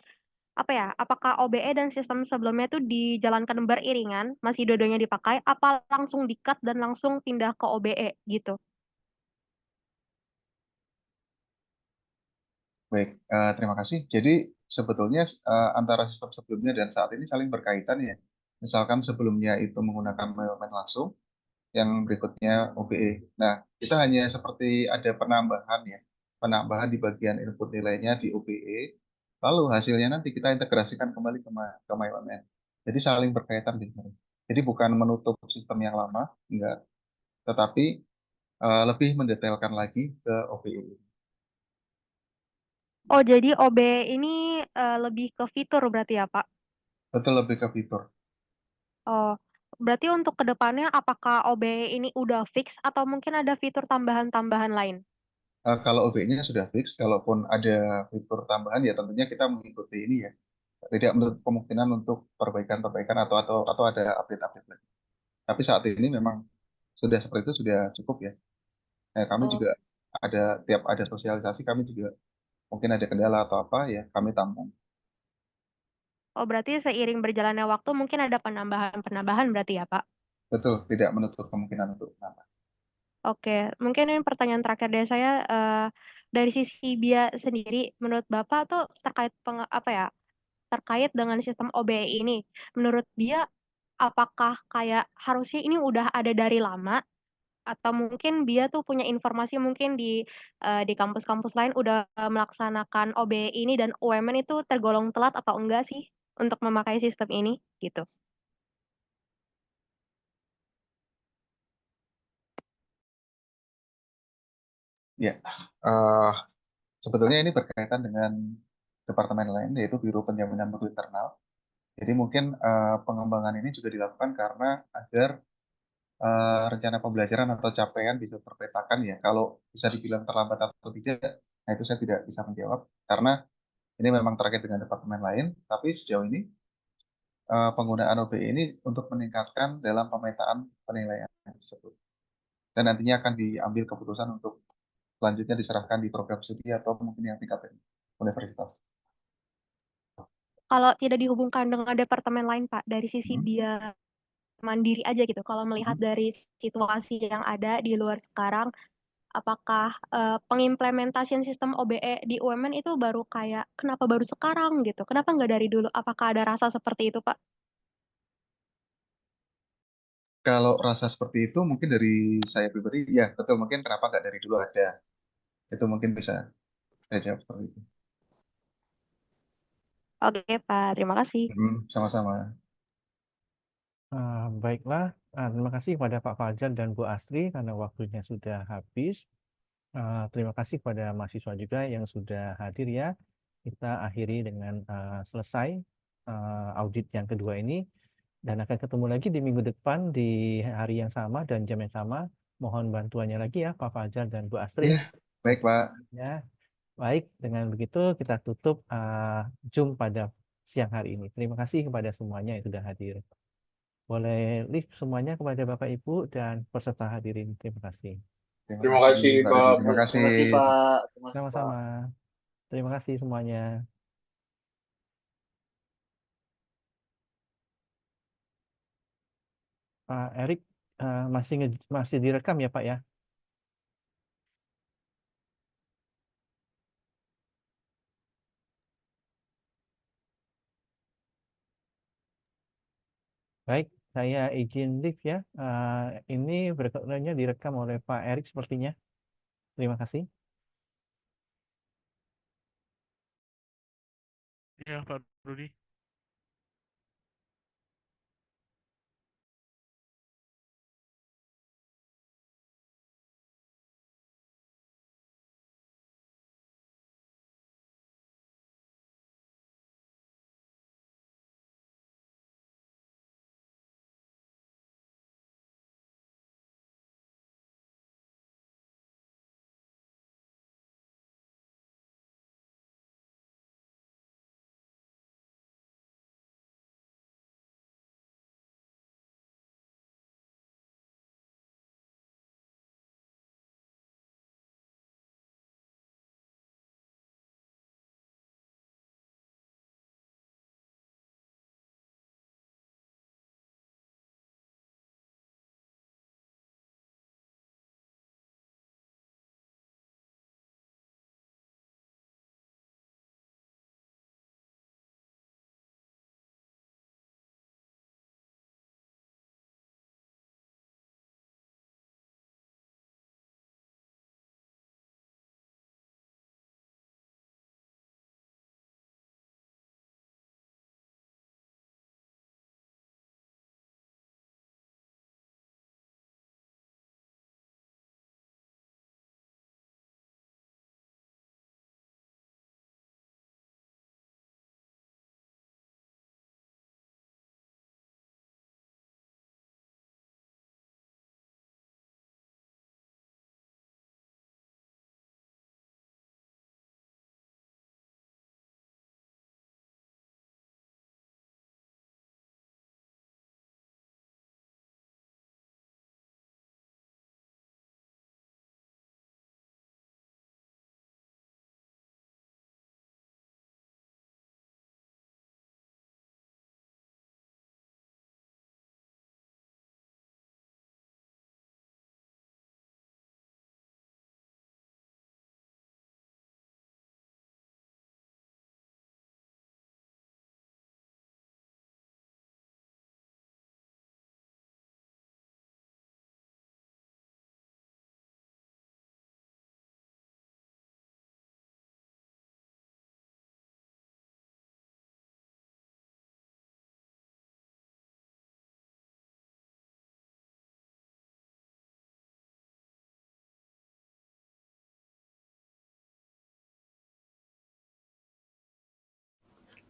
apa ya? Apakah OBE dan sistem sebelumnya itu dijalankan beriringan, masih dua-duanya dipakai, apa langsung di-cut dan langsung pindah ke OBE gitu? Baik, terima kasih. Jadi sebetulnya antara sistem sebelumnya dan saat ini saling berkaitan ya. Misalkan sebelumnya itu menggunakan mailman langsung, yang berikutnya OBE. Nah, kita hanya seperti ada penambahan ya, penambahan di bagian input nilainya di OBE, lalu hasilnya nanti kita integrasikan kembali ke MyOMN. Jadi saling berkaitan gitu. Jadi bukan menutup sistem yang lama, enggak, tetapi lebih mendetailkan lagi ke OBE. Oh, jadi OBE ini lebih ke fitur berarti ya, Pak? Betul, lebih ke fitur. Oh, berarti untuk kedepannya apakah OBE ini udah fix atau mungkin ada fitur tambahan-tambahan lain? Kalau OBE-nya sudah fix, kalaupun ada fitur tambahan ya tentunya kita mengikuti ini ya. Tidak menutup kemungkinan untuk perbaikan-perbaikan atau ada update-update lagi. Tapi saat ini memang sudah seperti itu sudah cukup ya. Nah, kami Oh, juga tiap ada sosialisasi kami juga mungkin ada kendala atau apa ya kami tampung. oh berarti seiring berjalannya waktu mungkin ada penambahan-penambahan berarti ya, Pak? Betul, tidak menutup kemungkinan untuk menambah. Oke, mungkin ini pertanyaan terakhir dari saya. Dari sisi BIA sendiri, menurut Bapak tuh terkait apa ya? Terkait dengan sistem OBE ini, menurut BIA apakah kayak harusnya ini udah ada dari lama atau mungkin BIA tuh punya informasi mungkin di kampus-kampus lain udah melaksanakan OBE ini dan UMN itu tergolong telat atau enggak sih untuk memakai sistem ini gitu. Ya, sebetulnya ini berkaitan dengan departemen lain yaitu Biro Penjaminan Mutu Internal. Jadi mungkin pengembangan ini juga dilakukan karena agar rencana pembelajaran atau capaian bisa terpetakan ya. Kalau bisa dibilang terlambat atau tidak, nah itu saya tidak bisa menjawab karena ini memang terkait dengan departemen lain. Tapi sejauh ini penggunaan OBE ini untuk meningkatkan dalam pemetaan penilaian tersebut. Dan nantinya akan diambil keputusan untuk selanjutnya diserahkan di program studi atau mungkin yang tingkat universitas. Kalau tidak dihubungkan dengan departemen lain, Pak, dari sisi Hmm. dia mandiri aja gitu. Kalau melihat Hmm. dari situasi yang ada di luar sekarang, apakah pengimplementasian sistem OBE di UMN itu baru kayak kenapa baru sekarang gitu? Kenapa nggak dari dulu? Apakah ada rasa seperti itu, Pak? Kalau rasa seperti itu mungkin dari saya pribadi, ya betul mungkin kenapa nggak dari dulu ada. Itu mungkin bisa saya jawab seperti itu. Oke, Pak. Terima kasih. Sama-sama. Baiklah, terima kasih kepada Pak Fajar dan Bu Astri karena waktunya sudah habis. Terima kasih kepada mahasiswa juga yang sudah hadir ya. Kita akhiri dengan selesai audit yang kedua ini dan akan ketemu lagi di minggu depan di hari yang sama dan jam yang sama. Mohon bantuannya lagi ya Pak Fajar dan Bu Astri. Ya, baik Pak. Ya, baik. Dengan begitu kita tutup Zoom pada siang hari ini. Terima kasih kepada semuanya yang sudah hadir. Boleh lift semuanya kepada Bapak Ibu dan peserta hadirin. Terima kasih. Terima kasih, Pak Pak. Rudi. Terima kasih. Terima kasih Pak. Terima kasih Pak. Sama-sama. Terima kasih semuanya. Pak Erik masih direkam ya Pak ya? Baik, saya izin live ya. Ini berikutnya direkam oleh Pak Erik sepertinya. Terima kasih. Ya, Pak Rudi.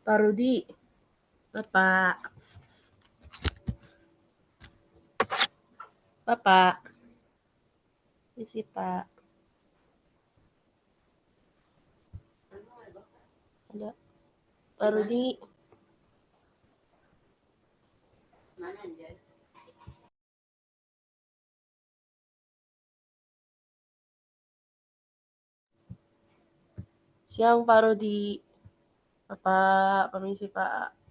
Pak Rudi, Bapak Bapak, isi Pak. Ada Pak Rudi. Siang Pak Rudi. Bapak, permisi Pak.